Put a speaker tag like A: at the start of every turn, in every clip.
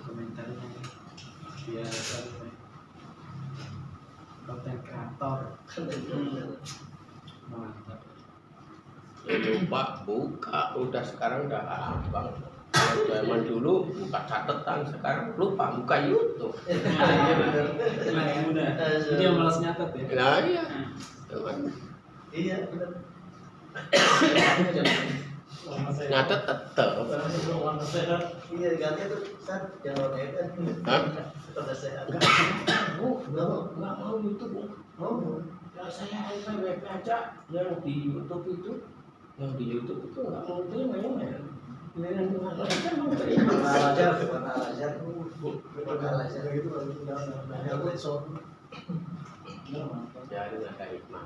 A: komentarnya biar konten kreator mantap.
B: Lupa buka, udah sekarang udah gampang. Kalau zaman dulu buka catatan, sekarang lupa buka YouTube.
A: Iya benar. Nah, udah. Dia malas nyatet ya.
B: Nah iya. Cuman
C: Iya benar.
B: nyatet tetep.
C: Iya ganti tuh saat jangan kan.
B: Hah?
C: Pada sehat.
B: Nggak mau YouTube.
C: Oh,
B: Ya saya WP aja yang di YouTube itu, nggak mau terima ya. Pilihan Tuhan aja mau terima. Jadi ada hikmah.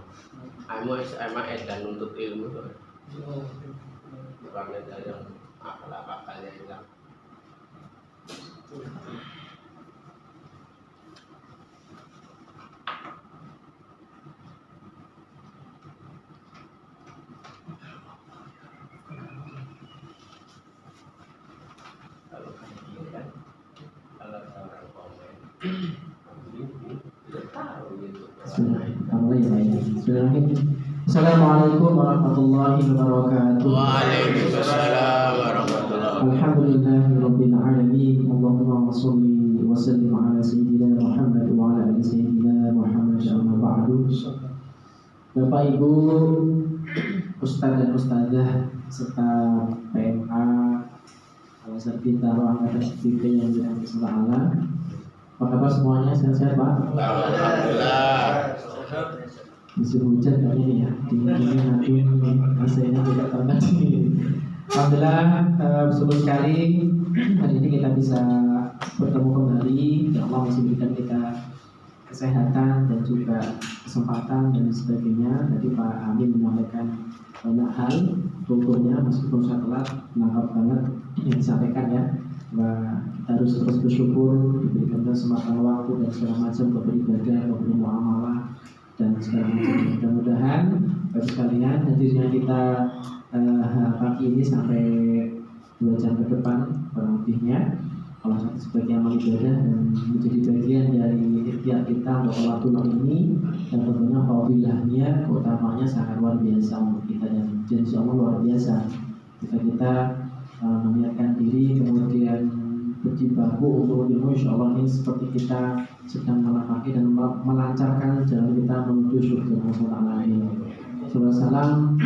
B: Emang edan untuk ilmu tuh. Bukan edan yang akal-akalnya hilang. Kalau ini kan, kalau orang komen, udah tahu gitu.
D: Assalamualaikum warahmatullahi wabarakatuh.
B: Waalaikumsalam warahmatullahi wabarakatuh.
D: Alhamdulillahirabbil alamin. Allahumma shalli wa sallim ala sayyidina Muhammad wa ala ali sayyidina Muhammad amma ba'du. Bapak Ibu, Ustaz dan Ustazah serta PMA serta ruangan FTV yang dirahmati Allah. Apa kabar semuanya? Sehat-sehat Pak?
B: Alhamdulillah.
D: Musim hujan kayaknya ya, dingin nanti rasanya tidak terganti. Alhamdulillah, bersyukur sekali hari ini kita bisa bertemu kembali. Ya Allah masih berikan kita kesehatan dan juga kesempatan dan sebagainya. Tadi Pak Amin menyampaikan banyak hal, pokoknya meskipun saya telat menangkap banget yang disampaikan ya. Bahwa kita harus terus bersyukur diberikan kesempatan waktu dan segala macam untuk beribadah, untuk bermuamalah dan segala macam. Mudah-mudahan bagi sekalian hadirnya kita pagi ini sampai 2 jam ke depan kurang lebihnya Allah sebagai amal ibadah dan menjadi bagian dari ikhtiar kita untuk Ramadan ini, dan tentunya fadilahnya keutamanya sangat luar biasa untuk kita dan insya Allah luar biasa jika kita menyiapkan diri kemudian berjibaku untuk ilmu. Insya Allah ini seperti kita sedang melangkah dan melancarkan jalan kita menuju surga Allah. Salam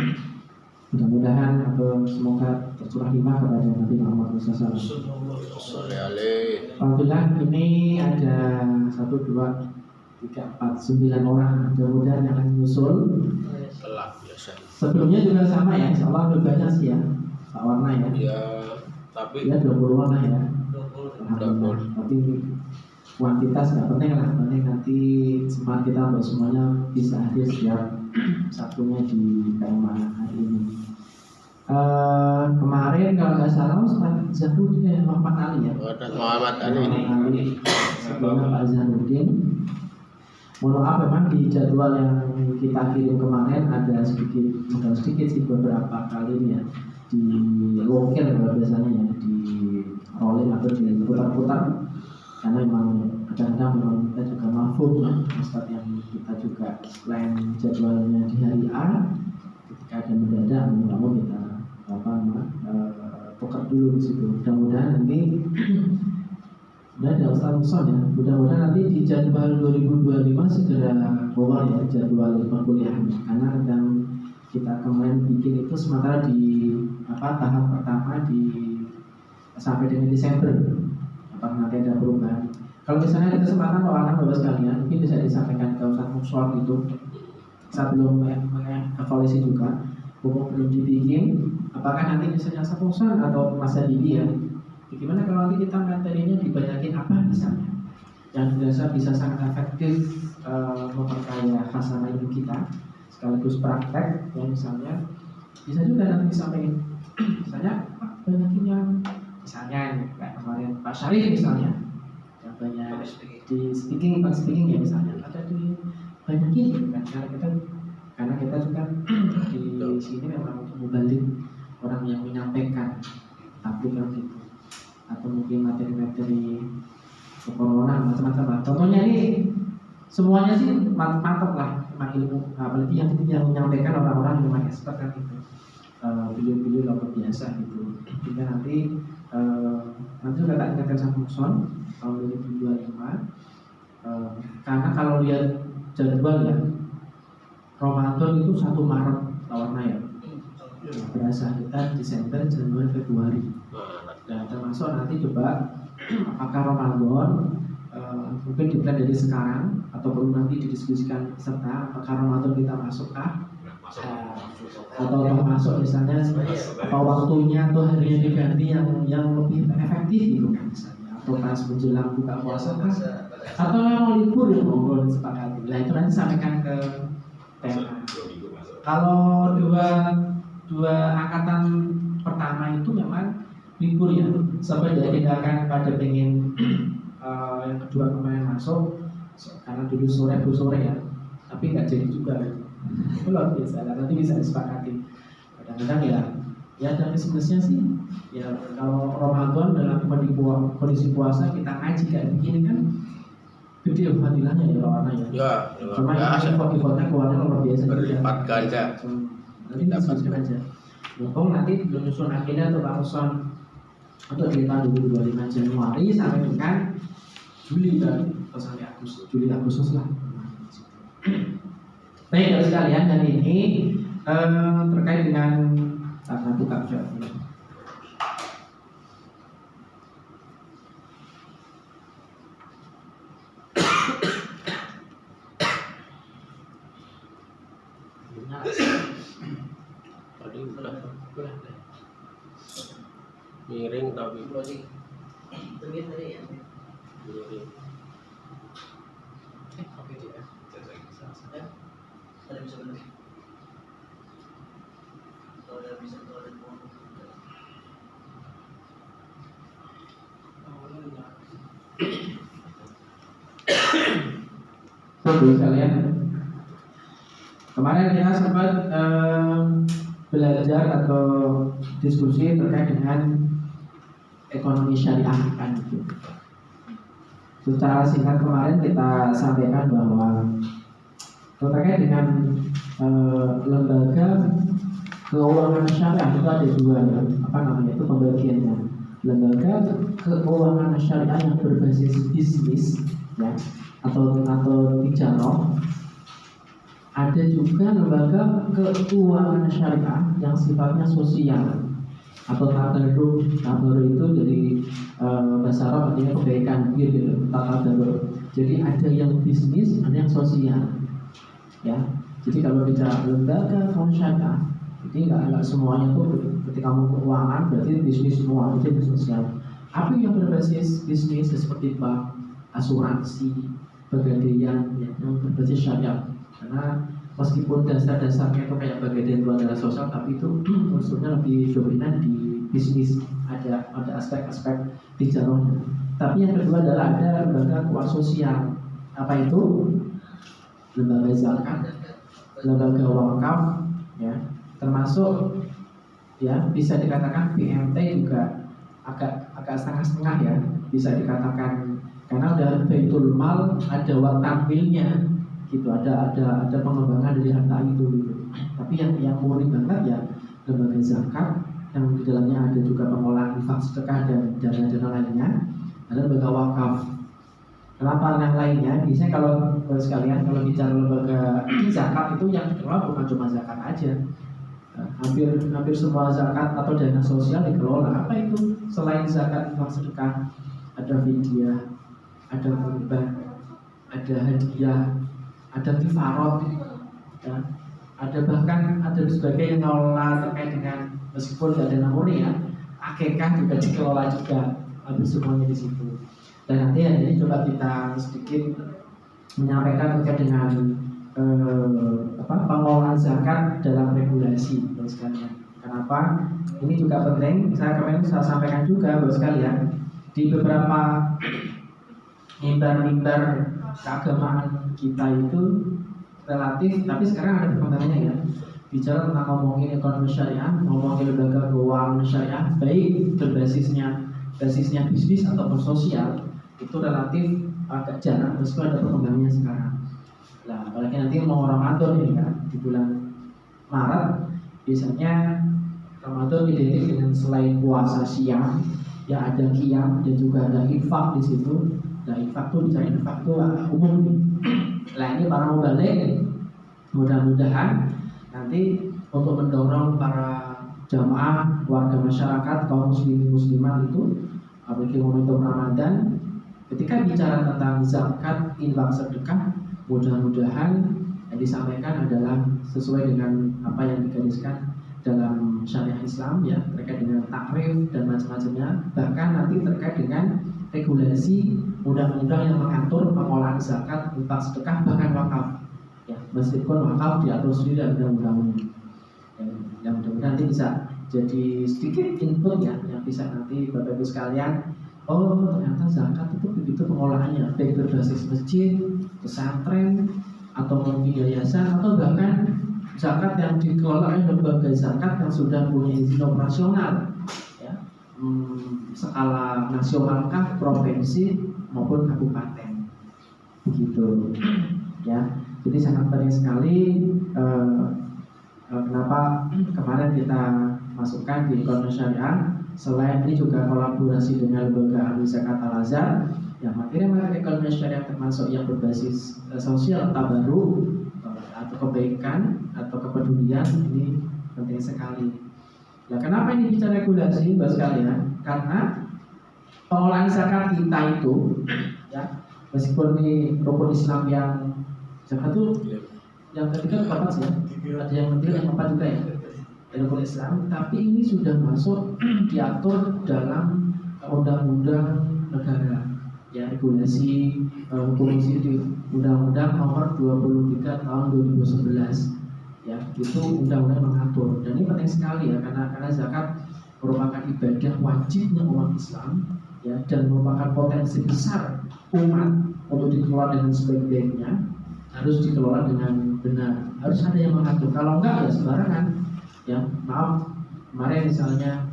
D: mudah-mudahan atau semoga tercurah hikmah kepada Nabi Muhammad SAW. Alhamdulillah ini ada 1, 2, 3, 4, 9 orang mudah-mudahan yang akan menyusul.
B: Telat biasa.
D: Sebelumnya juga sama ya, insya Allah lebih banyak sih ya Pak Warna ya.
B: Ya, tapi
D: Ya 20 warna ya.
B: 20.
D: Alhamdulillah. Tapi kuantitas nggak penting lah, penting nanti semangat kita untuk semuanya bisa hadir setiap Sabtunya di PMA hari ini. Kemarin kalau nggak salah Ustaz Zahruddin ya Muhammad Ali ya.
B: Muhammad Ali.
D: Sebelumnya Pak Zahruddin. Mohon maaf memang di jadwal yang kita kirim kemarin ada bukan sedikit sih, beberapa kali ya di lokir biasanya ya, di rolling atau di putar-putar karena memang kadang-kadang memang kita juga mafhum ya Ustaz yang kita juga plan jadwalnya di hari A, ketika ada mendadak mau kita tukar dulu di situ. Mudah-mudahan nanti dan ada Ustaz ya, mudah-mudahan nanti di jadwal 2025 segera keluar ya jadwal kuliah, karena yang kita kemarin bikin itu sementara di tahap pertama di sampai dengan Desember. Apakah nanti ada perubahan? Kalau misalnya ada kesempatan Bapak sekalian, mungkin bisa disampaikan ke Ustaz Muxor itu. Saya belum evaluasi juga, buku belum dibikin. Apakah nanti misalnya Ustaz Muxor atau Mas Adili ya? Bagaimana kalau nanti kita materinya dibanyakin apa misalnya? Yang bisa sangat efektif memperkaya khasanah ilmu kita, sekaligus praktek. Yang misalnya bisa juga nanti disampaikan. Misalnya banyakin yang misalnya kayak kemarin Pak Syarif misalnya yang banyak di speaking ya misalnya ada di banyakin gitu kan, karena kita juga di sini memang untuk membalik orang yang menyampaikan tapi kan gitu. atau mungkin materi-materi corona macam-macam lah. Contohnya ini semuanya sih mantap lah, memang ilmu, apalagi yang menyampaikan orang-orang yang memang expert kan itu, video-video luar biasa gitu. Sehingga nanti juga tak ingatkan sama Muson tahun 2025, karena kalau lihat jadwal ya, Ramadan itu 1 Maret lawannya ya, berasa kita Desember, Januari, Februari. Dan termasuk nanti coba apakah Ramadan mungkin diplan dari sekarang atau perlu nanti didiskusikan serta apakah Ramadan kita masukkah atau masuk misalnya atau waktunya atau harinya diganti yang lebih efektif gitu kan misalnya, atau pas menjelang buka puasa kan, atau memang libur ya monggo disepakati. Nah itu nanti sampaikan ke tema. Kalau dua angkatan pertama itu memang libur ya, sampai dari tindakan pada pengen yang kedua kemarin masuk karena dulu sore ya, tapi nggak jadi juga. Itu luar biasa, nanti bisa disepakati. Kadang-kadang ya dari sebenarnya sih ya, kalau Ramadan dalam kondisi puasa kita ngaji kayak begini kan gede fadilahnya ya orangnya ya. Cuma effortnya keluarnya luar biasa.
B: Berlipat ganda.
D: Nanti disebutkan aja. Mumpung nanti belum nyusun agenda atau barusan untuk di tahun 2025 Januari sampai dengan Juli dan atau sampai Juli Agustus lah. Baik dari sekalian, dan ini terkait dengan buka jawab.
B: Tadi udah miring tapi
C: Tadi ya.
B: miring.
D: Oke dia.
C: Ada bisa benar. Kalau ada bisa kalau ada mau.
D: Bagus sekalian. Kemarin kita sempat belajar atau diskusi terkait dengan ekonomi syariah kan gitu. Secara singkat kemarin kita sampaikan bahwa terkait dengan lembaga keuangan syariah itu ada dua ya, apa namanya itu pembagiannya. Lembaga keuangan syariah yang berbasis bisnis ya, atau tijarah. Ada juga lembaga keuangan syariah yang sifatnya sosial atau tabarruk. Tabarruk itu dari bahasa Arab artinya kebaikan gitu, tabarruk. Jadi ada yang bisnis, ada yang sosial. Ya, jadi kalau bicara lembaga keuangan syariah, jadi nggak semuanya tuh ketika mau keuangan berarti bisnis semua, itu sosial. Apa yang berbasis bisnis seperti bank, asuransi, pegadaian, ya, yang berbasis syariah. Karena meskipun dasar-dasarnya itu kayak pegadaian itu adalah sosial, tapi itu unsurnya lebih dominan di bisnis. Ada aspek-aspek tijarahnya. Tapi yang kedua adalah ada lembaga keuangan sosial. Apa itu? Lembaga zakat, lembaga wakaf, ya, termasuk ya bisa dikatakan BMT juga agak setengah-setengah ya, bisa dikatakan karena ada baitul mal, ada wakafilnya gitu, ada pengembangan dari harta itu gitu. Tapi yang murni banget ya lembaga zakat yang di dalamnya ada juga pengolahan infak sedekah dan dana-dana lainnya, ada lembaga wakaf. Kenapa yang lainnya? Biasanya kalau sekalian kalau bicara lembaga zakat itu yang dikelola bukan cuma zakat aja. Hampir semua zakat atau dana sosial dikelola. Apa itu? Selain zakat infak sedekah, ada fidyah, ada kurban, ada hadiah, ada kifarot, ya. Ada bahkan ada sebagai yang ngelola terkait dengan meskipun tidak ada murni ya, akikah juga dikelola juga, hampir semuanya di situ. Dan nanti hari ini coba kita sedikit menyampaikan terkait dengan pengelolaan zakat dalam regulasi, Bapak sekalian. Kenapa? Ini juga penting. Kemarin saya sampaikan juga, Bapak sekalian, di beberapa mimbar keagamaan kita itu relatif, tapi sekarang ada perkembangannya ya. Bicara tentang ngomongin ekonomi syariah, ngomongin lembaga keuangan syariah, baik berbasisnya basisnya bisnis atau sosial itu relatif agak jarang meskipun ada perkembangannya sekarang. Nah, apalagi nanti mau Ramadan ini kan di bulan Maret biasanya Ramadan identik dengan selain puasa siang ya ada qiyam dan juga ada infak di situ. Nah, infak tuh bicara infak tuh umum nih. Nah, ini para mubalik mudah-mudahan nanti untuk mendorong para jamaah warga masyarakat kaum muslimin muslimat itu apalagi momentum Ramadan ketika bicara tentang zakat infak sedekah mudah-mudahan yang disampaikan adalah sesuai dengan apa yang digariskan dalam syariah Islam ya terkait dengan takrif dan macam-macamnya bahkan nanti terkait dengan regulasi undang-undang yang mengatur pengolahan zakat infak sedekah bahkan wakaf ya meskipun wakaf diatur sendiri dalam undang-undang yang mudah-mudahan nanti bisa jadi sedikit input ya yang bisa nanti Bapak Ibu sekalian oh ternyata zakat itu begitu pengolahannya baik berbasis masjid, pesantren atau mungkin yayasan atau bahkan zakat yang dikelola oleh lembaga zakat yang sudah punya izin operasional ya skala nasionalkah, provinsi maupun kabupaten begitu ya jadi sangat penting sekali kenapa kemarin kita masukkan di ekonomi syariah selain ini juga kolaborasi dengan lembaga ahli zakat Al-Azhar yang materi-materi ekonomi syariah termasuk yang berbasis sosial tabaruk atau kebaikan atau kepedulian ini penting sekali. Nah, kenapa ini bicara regulasi, Mbak sekalian? Karena pengolahan zakat kita itu, ya, meskipun ini rukun Islam yang zakat itu yang ketiga keempat sih, ya. Ada yang ketiga yang keempat juga ya, rukun Islam. Tapi ini sudah masuk diatur dalam undang-undang negara. Ya regulasi komisi di Undang-Undang Nomor 23 Tahun 2011 ya itu undang-undang mengatur dan ini penting sekali ya karena zakat merupakan ibadah wajibnya umat Islam ya dan merupakan potensi besar umat untuk dikelola dengan sebaik-baiknya harus dikelola dengan benar harus ada yang mengatur kalau enggak ya sembarangan ya maaf kemarin misalnya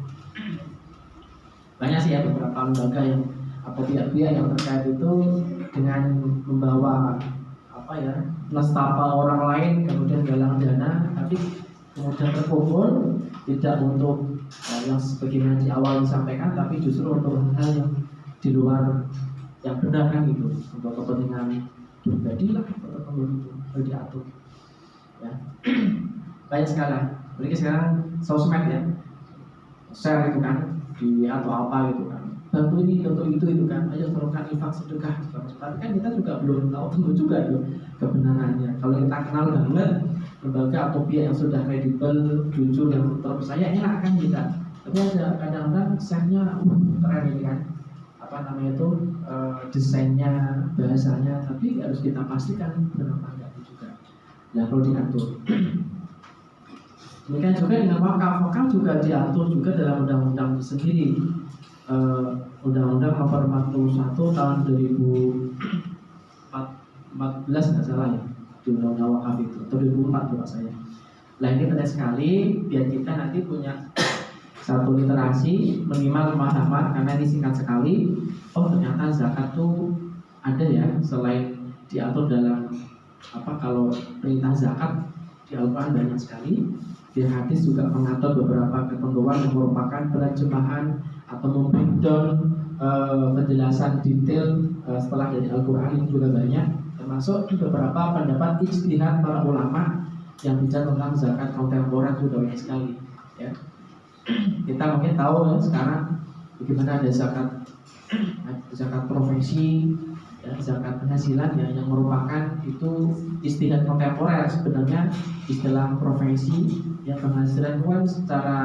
D: banyak sih ya beberapa lembaga yang atau pihak-pihak yang terkait itu dengan membawa apa ya nestapa orang lain kemudian galang dana tapi kemudian terkumpul tidak untuk yang sebagaimana di awal disampaikan tapi justru untuk hal yang di luar yang benar kan gitu untuk kepentingan pribadi lah atau itu diatur ya banyak sekali berarti sekarang sosmed ya share itu kan di atau apa gitu kan bantu ini untuk itu kan ayo teruskan infak sedekah tapi kan kita juga belum tahu tentu juga itu kebenarannya kalau kita kenal banget lembaga atau pihak yang sudah kredibel jujur yang terpercaya enak kan kita tapi ada kadang-kadang share-nya keren ini kan apa namanya itu desainnya bahasanya tapi harus kita pastikan benar apa enggak juga nah perlu diatur demikian juga dengan wakaf juga diatur juga dalam undang-undang sendiri Undang-Undang Nomor 41 Tahun 2014 nggak salah ya di Undang-Undang Wakaf itu atau 2004 buat saya. Nah ini penting sekali biar kita nanti punya satu literasi minimal pemahaman karena ini singkat sekali. Oh ternyata zakat tuh ada ya selain diatur dalam apa kalau perintah zakat di Al-Quran banyak sekali. Di hadis juga mengatur beberapa ketentuan yang merupakan penerjemahan atau membreakdown penjelasan detail setelah dari Al-Quran itu juga banyak termasuk beberapa pendapat ijtihad para ulama yang bicara tentang zakat kontemporer juga banyak sekali ya. Kita mungkin tahu ya, sekarang bagaimana ada zakat profesi ya, zakat penghasilan ya, yang merupakan itu ijtihad kontemporer sebenarnya istilah profesi yang penghasilan itu kan secara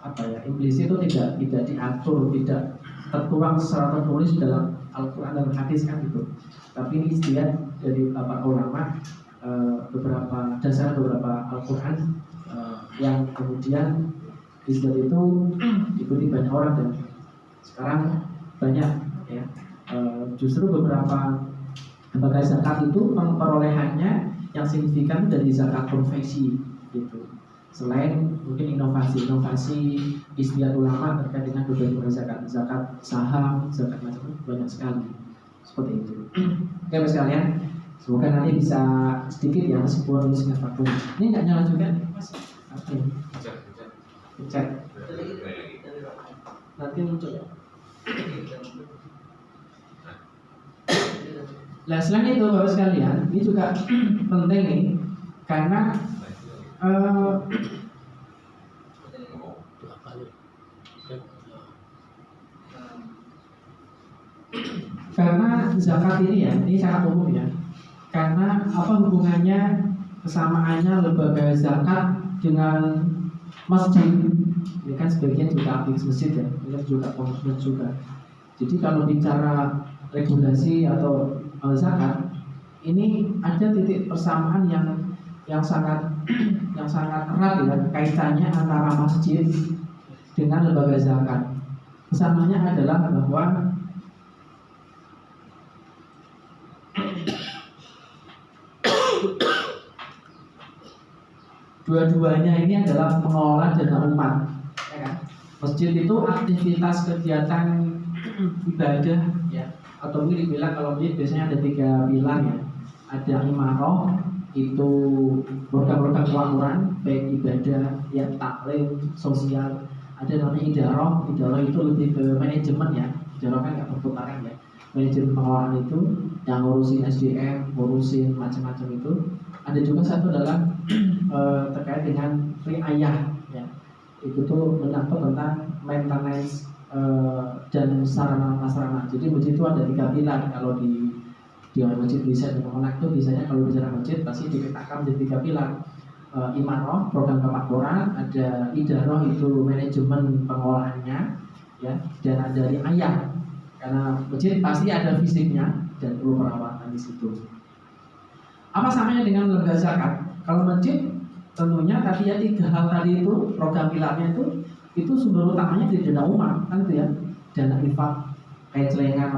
D: apa ya implisit itu tidak diatur tidak tertuang secara tertulis dalam Al-Quran dan hadis kan gitu tapi ini istilah dari para ulama beberapa dasar beberapa Al-Quran yang kemudian istilah itu diikuti banyak orang dan sekarang banyak ya justru beberapa lembaga zakat itu perolehannya yang signifikan dari zakat profesi gitu Selain mungkin inovasi-inovasi istilah ulama terkait dengan berbagai zakat, zakat saham, zakat macam banyak sekali seperti itu. Oke Mas sekalian, semoga nanti bisa sedikit ya meskipun singkat waktu. Ini nggak nyala juga nih Mas? Oke. Cek. Nanti muncul ya. Nah selain itu Bapak sekalian, ini juga penting nih karena karena zakat ini sangat umum ya. Karena apa hubungannya, kesamaannya lembaga zakat dengan masjid? Ini kan sebagian juga aktivis masjid ya, ini juga pengurus juga. Jadi kalau bicara regulasi atau zakat, ini ada titik persamaan yang sangat erat ya kaitannya antara masjid dengan lembaga zakat. Kesamaannya adalah bahwa dua-duanya ini adalah pengelola dana umat, ya kan? Masjid itu aktivitas kegiatan ibadah ya, atau mungkin dibilang kalau masjid biasanya ada 3 pilar ya. Ada imaroh, itu program-program kemakmuran baik ibadah ya, taklim, sosial. Ada namanya idaroh itu lebih ke manajemen ya. Idaroh kan nggak perputaran ya, manajemen pengelolaan itu yang ngurusin SDM, ngurusin macam-macam itu. Ada juga satu adalah terkait dengan riayah ya, itu tuh menyangkut tentang maintenance dan sarana prasarana. Jadi masjid itu ada 3 pilar. Kalau di masjid bisa di Mokonak itu biasanya kalau bicara masjid pasti dipetakan menjadi 3 pilar. Imaroh, program kemakmuran, ada idaroh itu manajemen pengelolaannya ya, dan ada riayah karena masjid pasti ada fisiknya dan perlu perawatan di situ. Apa samanya dengan lembaga zakat? Kalau masjid tentunya tadi ya 3 hal tadi itu, program pilarnya itu sumber utamanya di dana umat kan itu ya, dana infak kayak celengan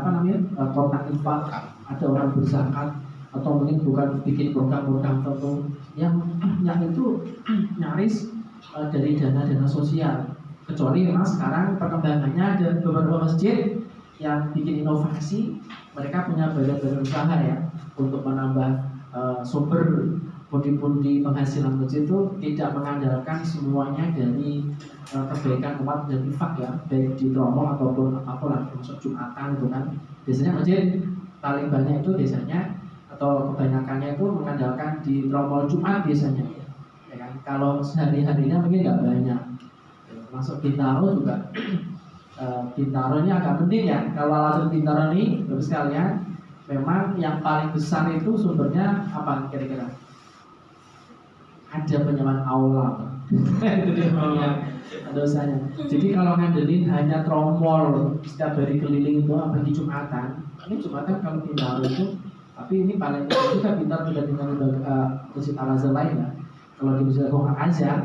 D: kotak infak, ada orang berzakat atau mungkin bukan bikin program-program tertentu yang itu nyaris dari dana sosial. Kecuali memang sekarang perkembangannya ada beberapa masjid yang bikin inovasi, mereka punya badan-badan usaha ya untuk menambah sumber pundi-pundi penghasilan masjid itu, tidak mengandalkan semuanya dari kebaikan umat dan infak ya, baik di tromol ataupun apapun lah, termasuk Jumatan itu kan. Biasanya masjid paling banyak itu biasanya atau kebanyakannya itu mengandalkan di tromol Jumat biasanya ya kan. Kalau sehari-harinya mungkin nggak banyak. Masuk Bintaro juga Bintaro ini agak penting ya. Kalau alasan Bintaro ini bagus sekalian, memang yang paling besar itu sumbernya apa kira-kira? Ada penyewaan aula. Itu dia ada usahanya. Jadi kalau ngandelin hanya tromol setiap hari keliling itu bagi Jumatan, ini Jumatan kalau Bintaro itu, tapi ini paling juga Bintaro tidak dengan masjid Al-Azhar lain ya. Kalau di Masjid Al-Azhar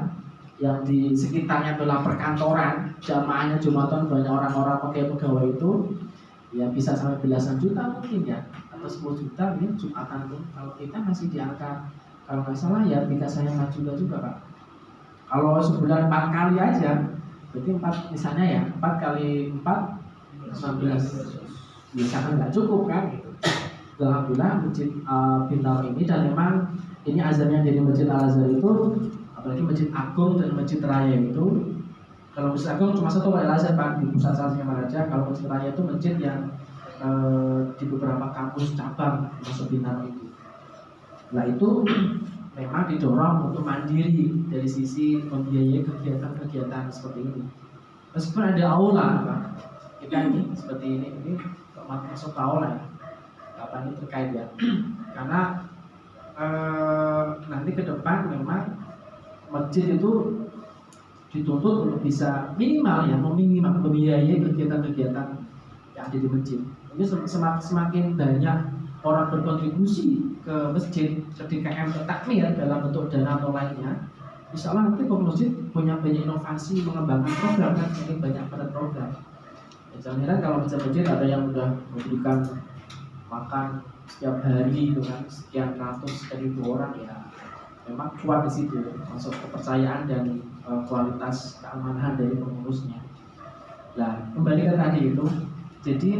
D: yang di sekitarnya adalah perkantoran, jamaahnya Jumatan banyak orang-orang pakai pegawai itu, ya bisa sampai belasan juta mungkin ya, atau 10 juta ini Jumatan tuh. Kalau kita masih di angka, kalau nggak salah ya tidak saya 4 juta juga Pak. Kalau sebulan 4 kali aja, berarti 4 misalnya ya, 4 kali 4 19, bisa kan nggak cukup kan gitu. Alhamdulillah masjid Bintaro ini, dan memang ini azannya dari Masjid Al-Azhar itu, apalagi Masjid Agung dan Masjid Raya itu. Kalau Masjid Agung cuma satu Al-Azhar Pak, di pusat Salsinya Maraja. Kalau Masjid Raya itu masjid yang di beberapa kampus cabang masuk Bintaro itu. Nah itu memang didorong untuk mandiri dari sisi membiayai kegiatan-kegiatan seperti ini. Meskipun ada aula Pak, kita ini seperti ini masuk ke aula ya. Apa ini terkait ya? Karena nanti ke depan memang masjid itu dituntut untuk bisa minimal ya, membiayai kegiatan-kegiatan yang ada di masjid. Ini semakin banyak orang berkontribusi ke masjid ketika takmir dalam bentuk dana atau lainnya, insya Allah nanti masjid punya banyak inovasi mengembangkan program kan, semakin banyak pada program. Jangan kalau masjid ada yang udah memberikan makan setiap hari dengan sekian ratus, sekian ribu orang ya, memang kuat di situ, masuk kepercayaan dan kualitas keamanan dari pengurusnya. Nah, kembali ke tadi itu, jadi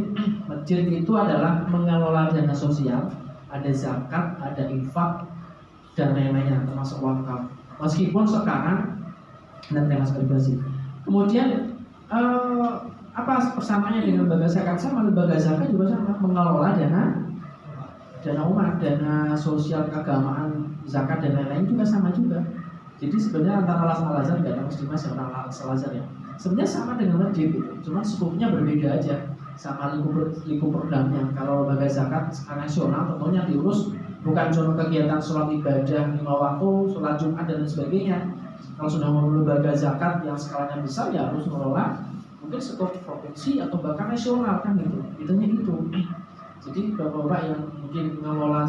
D: masjid itu adalah mengelola dana sosial, ada zakat, ada infak, dan lain-lainnya, termasuk wakaf. Meskipun sekarang nanti Mas berbasi. Kemudian apa persamaannya dengan lembaga zakat? Sama, lembaga zakat juga sama, mengelola dana umat, dana sosial keagamaan, zakat dan lain-lain juga sama juga. Jadi sebenarnya antara Al-Azhar nggak ada muslimah seorang Al-Azhar ya. Sebenarnya sama dengan masjid itu, cuma skupnya berbeda aja, sama lingkup programnya. Kalau lembaga zakat nasional tentunya diurus bukan cuma kegiatan sholat ibadah 5 waktu, sholat Jumat dan sebagainya. Kalau sudah mau lembaga zakat yang skalanya besar ya harus mengelola mungkin skup provinsi atau bahkan nasional kan gitu. Itunya itu. Jadi bapak-bapak yang mungkin mengelola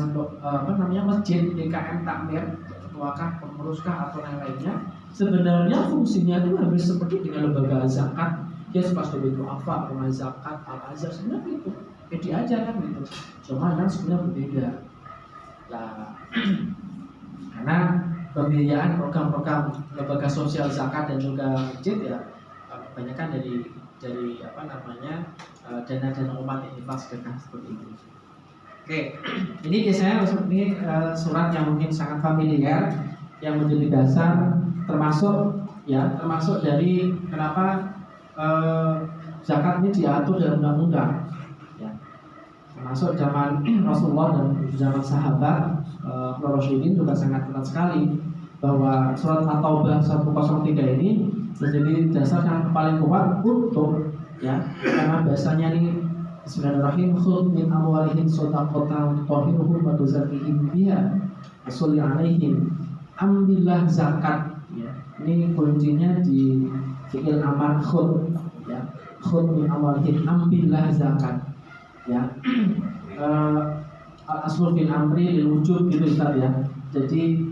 D: masjid, DKM takmir, ketuakah, penguruskah atau lain-lainnya, sebenarnya fungsinya itu hampir seperti dengan lembaga zakat. Dia seperti itu apa, rumah zakat, Al-Azhar sebenarnya itu pede aja kan gitu. Cuma kan sebenarnya berbeda. Nah, karena pembiayaan program-program lembaga sosial zakat dan juga masjid ya kebanyakan dari dana-dana umat yang infak sedekah seperti itu. Oke, ini biasanya ini surat yang mungkin sangat familiar yang menjadi dasar termasuk dari kenapa zakat ini diatur dalam undang-undang. Ya. Termasuk zaman Rasulullah dan zaman sahabat Rasulullah juga sangat ketat sekali bahwa surat At-Taubah 103 ini menjadi dasar yang paling kuat untuk karena bahasanya ini Bismillahirrahmanirrahim khudh min amwalihim shadaqatan tutahhiruhum wa tuzakkihim biha wa sholli 'alaihim. Ambillah zakat ya. Ini kuncinya di fi'il amar khudh ya. Khudh min amwalihim, ambillah zakat ya. Al-aslu fil amri lil wujub gitu Ustaz ya. Jadi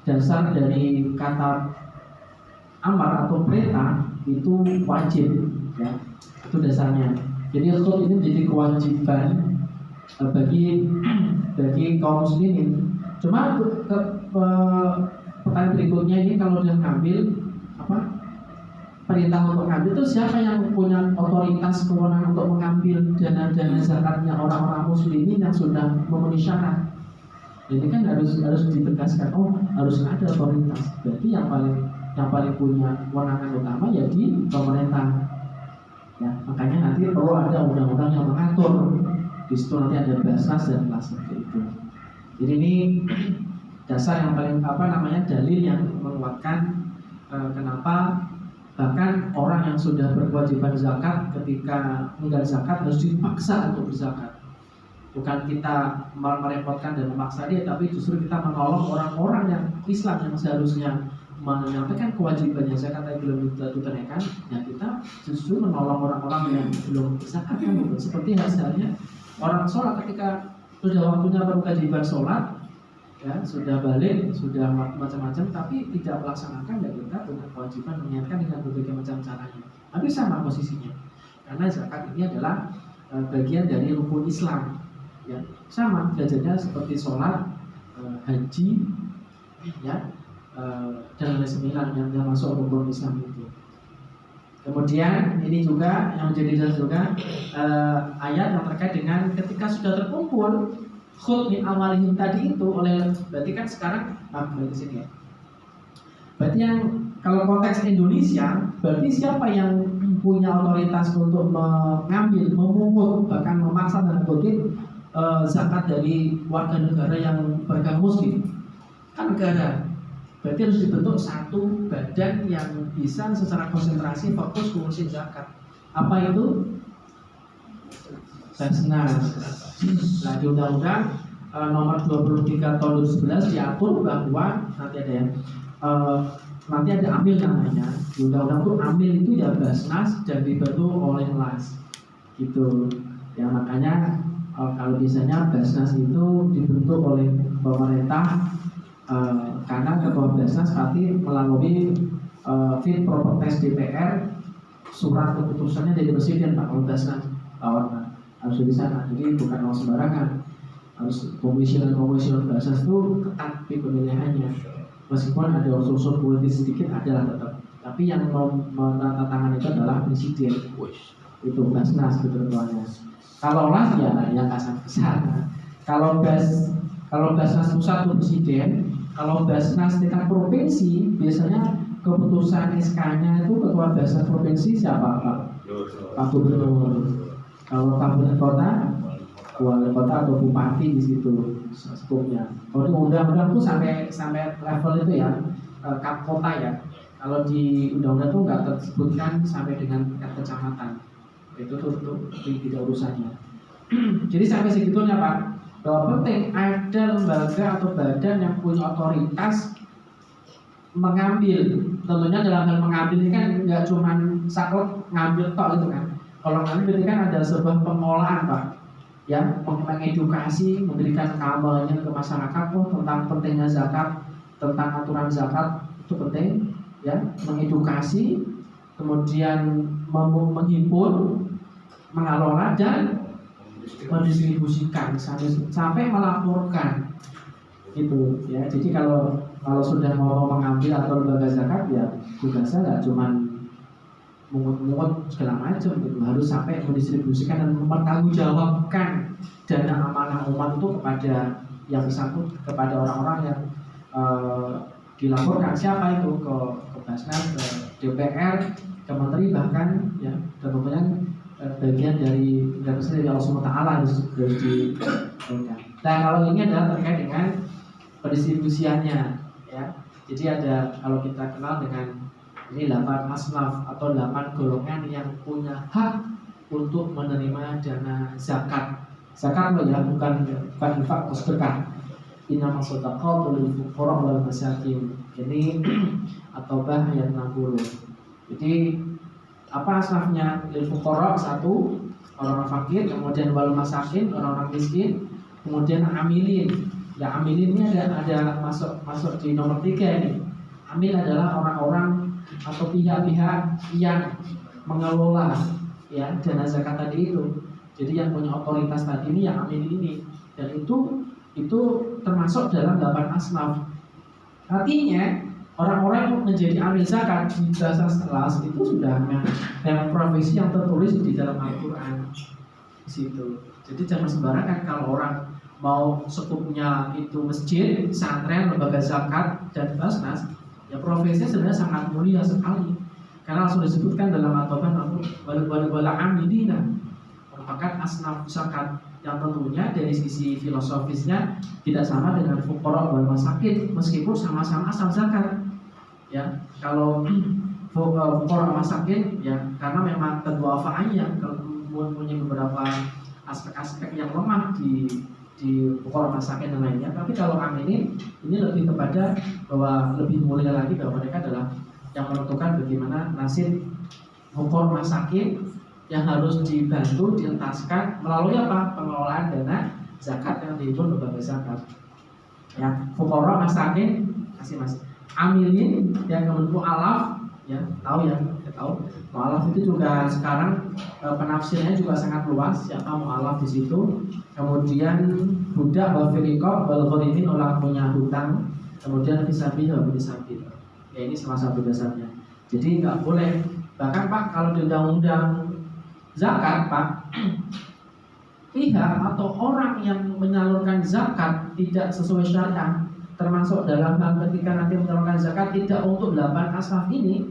D: dasar dari kata amar atau perintah itu wajib ya. Itu dasarnya. Jadi khutbah ini menjadi kewajiban bagi kaum muslimin. Cuma pertanyaan berikutnya ini kalau dia ngambil perintah untuk ngambil itu siapa yang punya otoritas kewenangan untuk mengambil dana zakatnya orang-orang muslimin yang sudah memenuhi syarat. Ini kan harus ditegaskan. Harus ada otoritas. Berarti yang paling punya kewenangan utama ya di pemerintah. Ya, makanya nanti perlu ada undang-undang yang mengatur. Di situ nanti ada basnas dan kelas seperti itu. Jadi ini dasar yang paling dalil yang menguatkan kenapa bahkan orang yang sudah berkewajiban zakat ketika enggak zakat harus dipaksa untuk berzakat. Bukan kita merepotkan dan memaksa dia, tapi justru kita menolong orang-orang yang Islam yang seharusnya menyampaikan kewajibannya zakat tapi belum ditunaikan, ya kita justru menolong orang-orang yang belum zakat kan gitu. Seperti misalnya orang sholat ketika sudah waktunya berkewajiban sholat, ya sudah balik, sudah macam-macam, tapi tidak melaksanakan, ya kita punya kewajiban mengingatkan dengan berbagai macam caranya. Tapi sama posisinya, karena zakat ini adalah bagian dari rukun Islam, ya sama belajarnya seperti sholat, haji, ya. Dan sembilan yang masuk rukun Islam itu. Kemudian ini juga yang menjadi dasar juga ayat yang terkait dengan ketika sudah terkumpul khudh min amwalihim tadi itu oleh, berarti kan sekarang berarti sini ya. Berarti yang kalau konteks Indonesia, berarti siapa yang punya otoritas untuk mengambil, memungut, bahkan memaksa dan kutip zakat dari warga negara yang beragama Muslim? Kan negara. Berarti harus dibentuk satu badan yang bisa secara konsentrasi fokus ngurusin zakat. Apa itu? Basnas. Nah, di Undang-Undang nomor 23 tahun 2011 diatur bahwa nanti ada amil namanya. Di Undang-Undang itu amil itu ya Basnas dan dibantu oleh LAS. Gitu. Ya makanya kalau biasanya Basnas itu dibentuk oleh pemerintah. Karena ketua Basnas pasti melalui fit properties DPR, surat keputusannya dari presiden Pak. Kalau Basnas harus di sana, jadi bukan sembarangan, harus komisioner Basnas itu ketat di pemilihannya. meskipun ada unsur politis sedikit adalah tetap. Tapi yang menata tangan itu adalah presiden, itu Basnas ketentuannya. Kalau las ya yang kasar besar. Kalau Basnas pusat itu presiden, kalau Basnas tingkat provinsi biasanya keputusan SK-nya itu ketua Basnas provinsi siapa Pak? Pak Gubernur. Kalau kabupaten kota, wali kota atau bupati di situ skupnya. Kalau di undang-undang itu sampai level itu ya, kap kota ya. Kalau di undang-undang itu nggak tersebutkan sampai dengan tingkat kecamatan. Itu tuh tidak urusannya. Jadi sampai segitunya Pak. Bahwa penting ada lembaga atau badan yang punya otoritas mengambil. Tentunya dalam hal mengambil ini kan nggak cuma saklek ngambil tok gitu kan. Kalau ngambil ini kan ada sebuah pengolahan Pak, ya, mengedukasi, memberikan kampanye ke masyarakat tentang pentingnya zakat, tentang aturan zakat itu penting, ya, mengedukasi, kemudian menghimpun, mengelola dan mendistribusikan sampai melaporkan, gitu, ya. Jadi kalau sudah mau mengambil atau lembaga zakat ya tugasnya nggak cuma mungut-mungut segala macam gitu, harus sampai mendistribusikan dan mempertanggungjawabkan dana amanah umat itu kepada yang bersangkutan, kepada orang-orang yang dilaporkan, siapa itu, ke Basnas, ke DPR, ke Menteri bahkan, ya, dan tentunya bagian dari Allah SWT harus dilakukan. Nah kalau ini adalah terkait dengan pendistribusiannya, ya. Jadi ada, kalau kita kenal dengan ini 8 asnaf atau 8 golongan yang punya hak untuk menerima dana zakat. Zakat loh ya, bukan infak atau sedekah. Innamas shadaqatu lil fuqara wal masakin. Ini At-Taubah ayat 60. Jadi apa asnafnya? Lil fuqara 1, orang-orang fakir, kemudian wal masakin, orang-orang miskin, kemudian amilin. Ya amilin ini ada masuk di nomor 3 ini. Amil adalah orang-orang atau pihak-pihak yang mengelola, ya, dana zakat tadi itu. Jadi yang punya otoritas tadi ini yang amil ini, dan itu termasuk dalam 8 asnaf. Artinya orang-orang yang menjadi amil zakat di bahasa kelas itu sudah memang profesi yang tertulis di dalam Al-Quran di situ. Jadi jangan sembarangan kalau orang mau sekupnya itu masjid, pesantren, lembaga zakat dan Basnas, ya profesinya sebenarnya sangat mulia sekali. Karena langsung disebutkan dalam At-Taubah wala amilina, merupakan asnaf zakat yang tentunya dari sisi filosofisnya tidak sama dengan fuqara wal masakin, meskipun sama-sama asal zakat. Ya, kalau fuqara masakin ya karena memang kedua faanya punya beberapa aspek-aspek yang lemah di fuqara masakin dan lainnya. Tapi kalau amilin ini lebih kepada bahwa lebih mulia lagi bahwa mereka adalah yang menentukan bagaimana nasib fuqara masakin yang harus dibantu dientaskan melalui apa? Pengelolaan dana zakat yang dihimpun lembaga zakat. Ya, fuqara masakin kasih Mas. Amilin yang kemudian alaf, ya, tahu ya, tahu. Mu'alaf itu juga sekarang penafsirnya juga sangat luas. Siapa mu'alaf di situ? Kemudian budak wafiriqab wal gharimin, orang punya hutang. Kemudian fisabil wa fisabil. Ya ini salah satu dasarnya. Jadi nggak boleh. Bahkan Pak kalau di undang-undang zakat Pak, pihak atau orang yang menyalurkan zakat tidak sesuai syariat, termasuk dalam hal ketika nanti menyalurkan zakat tidak untuk 8 asnaf ini,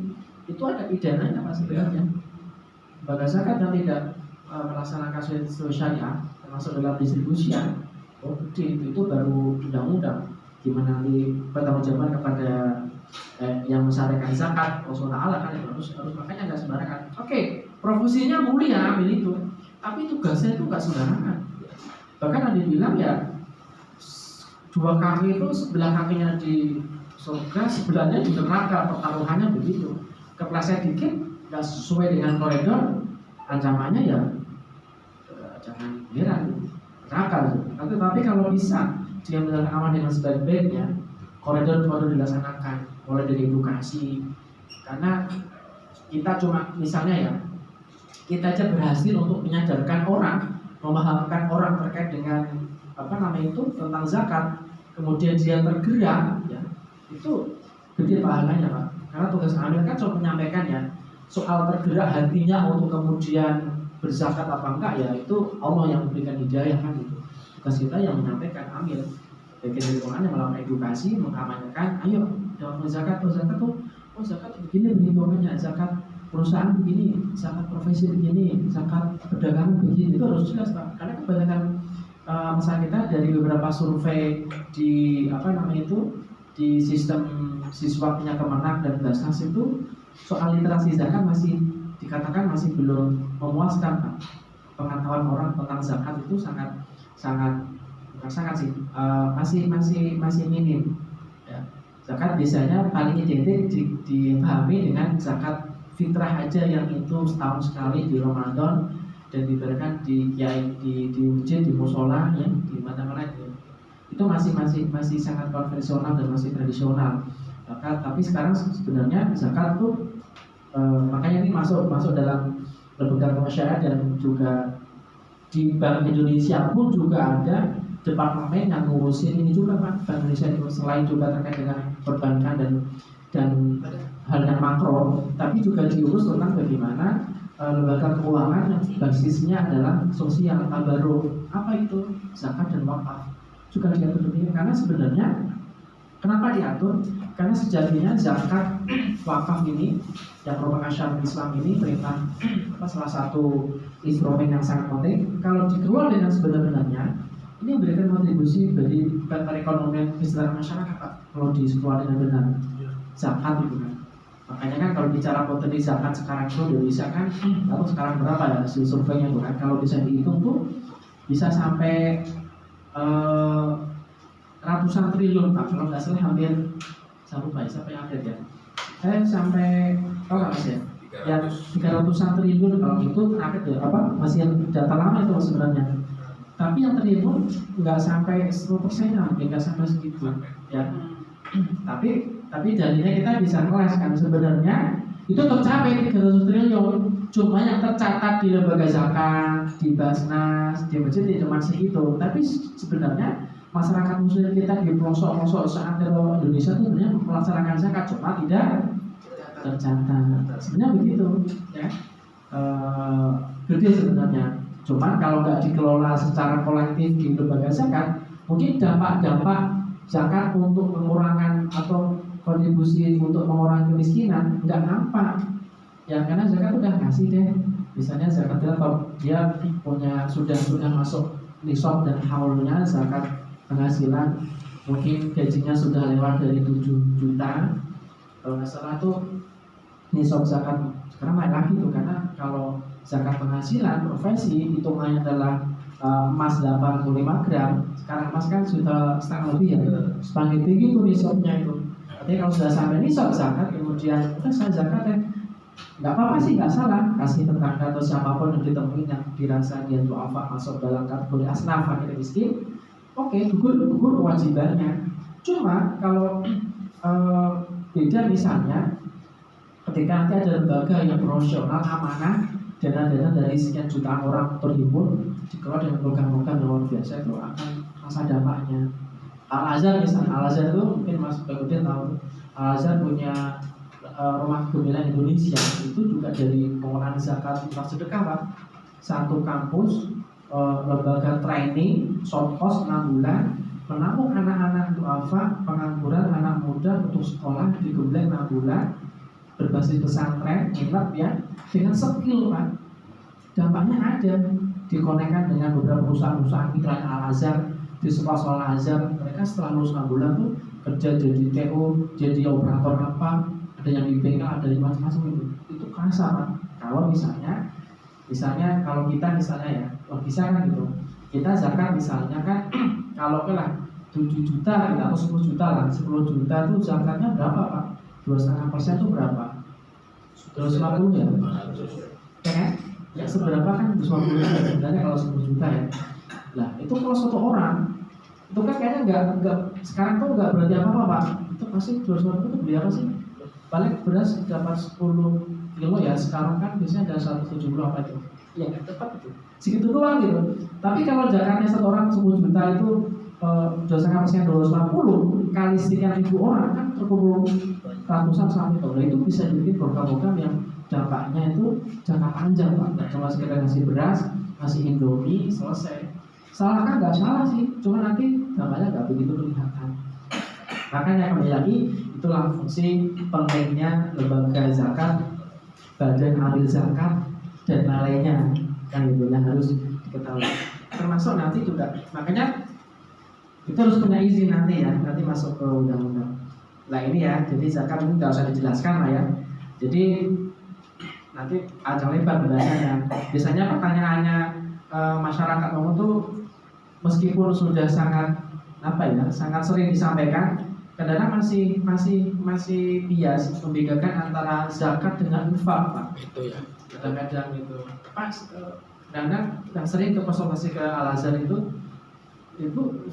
D: itu ada pidananya Pak sebenarnya. Lembaga zakat yang tidak melaksanakan sesuai syariat, termasuk dalam distribusian, itu baru undang-undang. Gimana nanti pertanggungjawaban kepada yang mensyariatkan zakat, Allah kan harus makanya nggak sembarangan. Oke, profesinya mulia ambil itu, tapi tugasnya itu nggak sembarangan. Bahkan ada bilang ya 2 kaki itu sebelah kakinya di surga, sebelahnya di neraka, pertaruhannya begitu. Kepleset dikit nggak sesuai dengan koridor, ancamannya ya jangan heran neraka. Tapi kalau bisa dia menjalankan amal dengan sebaik-baiknya, koridor dilaksanakan, mulai dari edukasi. Karena kita cuma misalnya ya, kita aja berhasil untuk menyadarkan orang, memahamkan orang terkait dengan tentang zakat, kemudian dia tergerak, ya, itu gede pahalanya Pak. Karena tugas amil kan cuma menyampaikan ya, soal tergerak hatinya untuk kemudian berzakat apa enggak ya itu Allah yang memberikan hidayah kan gitu. Tugas kita yang menyampaikan amil. Bagian dari Quran yang melakukan edukasi, mengamankan, ayo dalam zakat tuh, zakat begini perhitungannya, zakat perusahaan begini, zakat profesi begini, zakat perdagangan begini, itu harus jelas Pak. Karena kebanyakan misalnya kita dari beberapa survei di di sistem siswa punya Kemenak dan Basnas itu soal literasi zakat masih dikatakan masih belum memuaskan Pak. Pengetahuan orang tentang zakat itu sangat sih masih minim ya. Zakat biasanya paling identik dipahami dengan zakat fitrah aja yang itu setahun sekali di Ramadan dan diberikan di masjid, di musola ya, di mana-mana itu masih sangat konvensional dan masih tradisional. Tapi sekarang sebenarnya zakat tuh makanya ini masuk dalam lembaga kemasyarakat dan juga di Bank Indonesia pun juga ada departemen yang ngurusin ini juga Pak. Bank Indonesia itu selain juga terkait dengan perbankan dan hal yang makro, tapi juga diurus tentang bagaimana lembaga keuangan yang basisnya adalah sosial tabarruk. Apa itu? Zakat dan wakaf juga diatur demikian. Karena sebenarnya kenapa diatur? Karena sejatinya zakat wakaf ini yang merupakan syariat Islam ini perintah salah satu instrumen yang sangat penting. Kalau dikelola dengan sebenar-benarnya, ini memberikan kontribusi bagi perekonomian kesejahteraan masyarakat Pak. Kalau dikelola dengan benar, zakat itu kan. Makanya kan kalau bicara potensi zakat sekarang itu Indonesia kan, lalu sekarang berapa ya hasil surveinya tuh kan? Kalau bisa dihitung tuh bisa sampai ratusan triliun Pak. Kalau nggak salah hampir sampai update ya. Sampai tahu nggak Mas ya? Ya 300-an triliun kalau itu update ya apa? Masih data lama itu sebenarnya. Tapi yang triliun nggak sampai 10% nggak sampai segitu ya. Tapi jadinya kita bisa ngeles kan sebenarnya itu tercapai 300 triliun. Cuma yang tercatat di lembaga zakat, di Basnas, di masjid cuma segitu. Tapi sebenarnya masyarakat muslim kita di pelosok-pelosok seantero Indonesia itu sebenarnya melaksanakan zakat cuma tidak tercatat. Sebenarnya begitu ya. Gede sebenarnya. Cuma kalau nggak dikelola secara kolektif di lembaga zakat, mungkin dampak zakat untuk mengurangi atau kontribusi untuk mengurangi kemiskinan nggak nampak ya, karena zakat udah ngasih deh. Misalnya zakat dia punya sudah masuk nisab dan haulnya zakat penghasilan, mungkin gajinya sudah lewat dari 7 juta kalau nggak salah tuh nisab zakat. Sekarang naik lagi tuh, karena kalau zakat penghasilan profesi hitungannya adalah emas 85 gram. Sekarang emas kan sudah setengah lebih ya, semakin tinggi tuh nisabnya itu. Artinya kalau sudah sampai nisab zakat, kemudian udah saya zakat ya, nggak apa-apa sih, nggak salah. Kasih tetangga atau siapapun yang ditemuin yang dirasa dia du'afa masuk dalam kategori asnaf fakir miskin, oke, gugur kewajibannya. Cuma kalau beda misalnya ketika nanti ada lembaga yang profesional amanah, dana-dana dari sekian jutaan orang terhimpun dikelola dengan program-program yang luar biasa, itu akan rasa dampaknya. Al-Azhar misalnya, Al-Azhar itu mungkin Mas Bagudin tahu, Al-Azhar punya rumah kebudayaan Indonesia, itu juga dari pengelolaan zakat infak sedekah Pak. Satu kampus lembaga training short course 6 bulan menampung anak-anak duafa pengangguran anak muda untuk sekolah di Gembleng 6 bulan berbasis pesantren ingat ya, dengan skill Pak. Dampaknya ada, dikonekkan dengan beberapa perusahaan-perusahaan mitra Al-Azhar di sekolah Al-Azhar. Mereka setelah lulus 6 bulan tuh kerja jadi TO, jadi operator apa, ada yang di bengkel, ada yang macam-macam itu kerasa Pak. Kalau misalnya kalau kita misalnya ya, bisa kan gitu, kita zakat misalnya kan kalau lah 7 juta atau 10 juta lah, 10 juta itu zakatnya berapa Pak? 2,5% itu berapa? 250 ya? Ya kan? Ya seberapa kan 250 juta sebenarnya kalau 10 juta ya. Nah itu kalau satu orang itu kan kayaknya nggak sekarang tuh nggak berarti apa-apa Pak. Itu pasti 250 itu beli apa sih? Paling beras dapat 10 kilo ya, sekarang kan biasanya ada 170 apa itu? Ya tepat itu, segitu doang gitu. Tapi kalau zakatnya satu orang 10 juta itu berdasarkan persen 250 kali sekian ribu orang kan terkumpul ratusan sampai nah itu bisa dibikin program-program yang dampaknya itu jangka panjang Pak. Nggak cuma sekedar ngasih beras, ngasih indomie, selesai. Salah kan nggak salah sih, cuma nanti dampaknya nggak begitu kelihatan. Makanya kembali lagi itulah fungsi pentingnya lembaga zakat, badan amil zakat dan nilainya kan itu yang harus diketahui. Termasuk nanti juga makanya itu harus punya izin nanti ya, nanti masuk ke undang-undang. Nah ini ya, jadi zakat ini nggak usah dijelaskan lah ya. Jadi nanti ajang lebar pembahasannya. Biasanya pertanyaannya masyarakat umum tuh meskipun sudah sangat sangat sering disampaikan, kadang-kadang masih bias membedakan antara zakat dengan infak Pak.
B: Itu ya.
D: Kadang-kadang itu pas kadang-kadang yang sering ke konsultasi ke Al-Azhar itu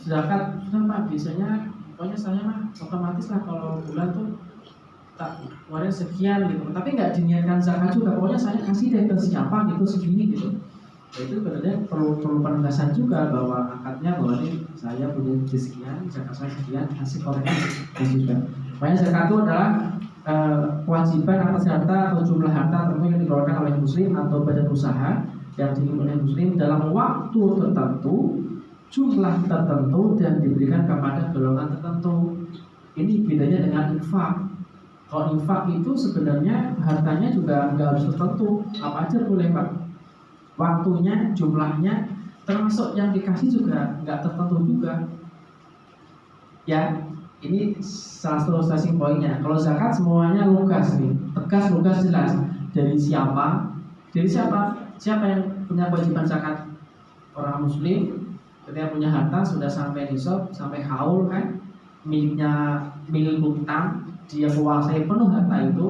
D: zakat sudah Pak, biasanya pokoknya saya mah otomatis lah kalau bulan tuh tak keluarin sekian gitu, tapi nggak diniatkan zakat juga, pokoknya saya kasih deh ke siapa gitu segini gitu. Nah, itu sebenarnya perlu penegasan juga bahwa akadnya bahwa ini saya punya sekian, zakat saya sekian, kasih koreksi juga. Makanya zakat itu adalah kewajiban atas harta atau jumlah harta tentu yang dikeluarkan oleh muslim atau badan usaha yang dimiliki oleh muslim dalam waktu tertentu, jumlah tertentu dan diberikan kepada golongan tertentu. Ini bedanya dengan infak. Kalau infak itu sebenarnya hartanya juga nggak harus tertentu, apa aja boleh Pak. Waktunya, jumlahnya, termasuk yang dikasih juga nggak tertentu juga. Ya, ini salah satu starting pointnya. Kalau zakat semuanya lugas nih, tegas, lugas, jelas. Dari siapa? Siapa yang punya kewajiban zakat? Orang muslim. Ketika punya harta sudah sampai nisab, sampai haul kan, milik utang, dia menguasai penuh harta itu.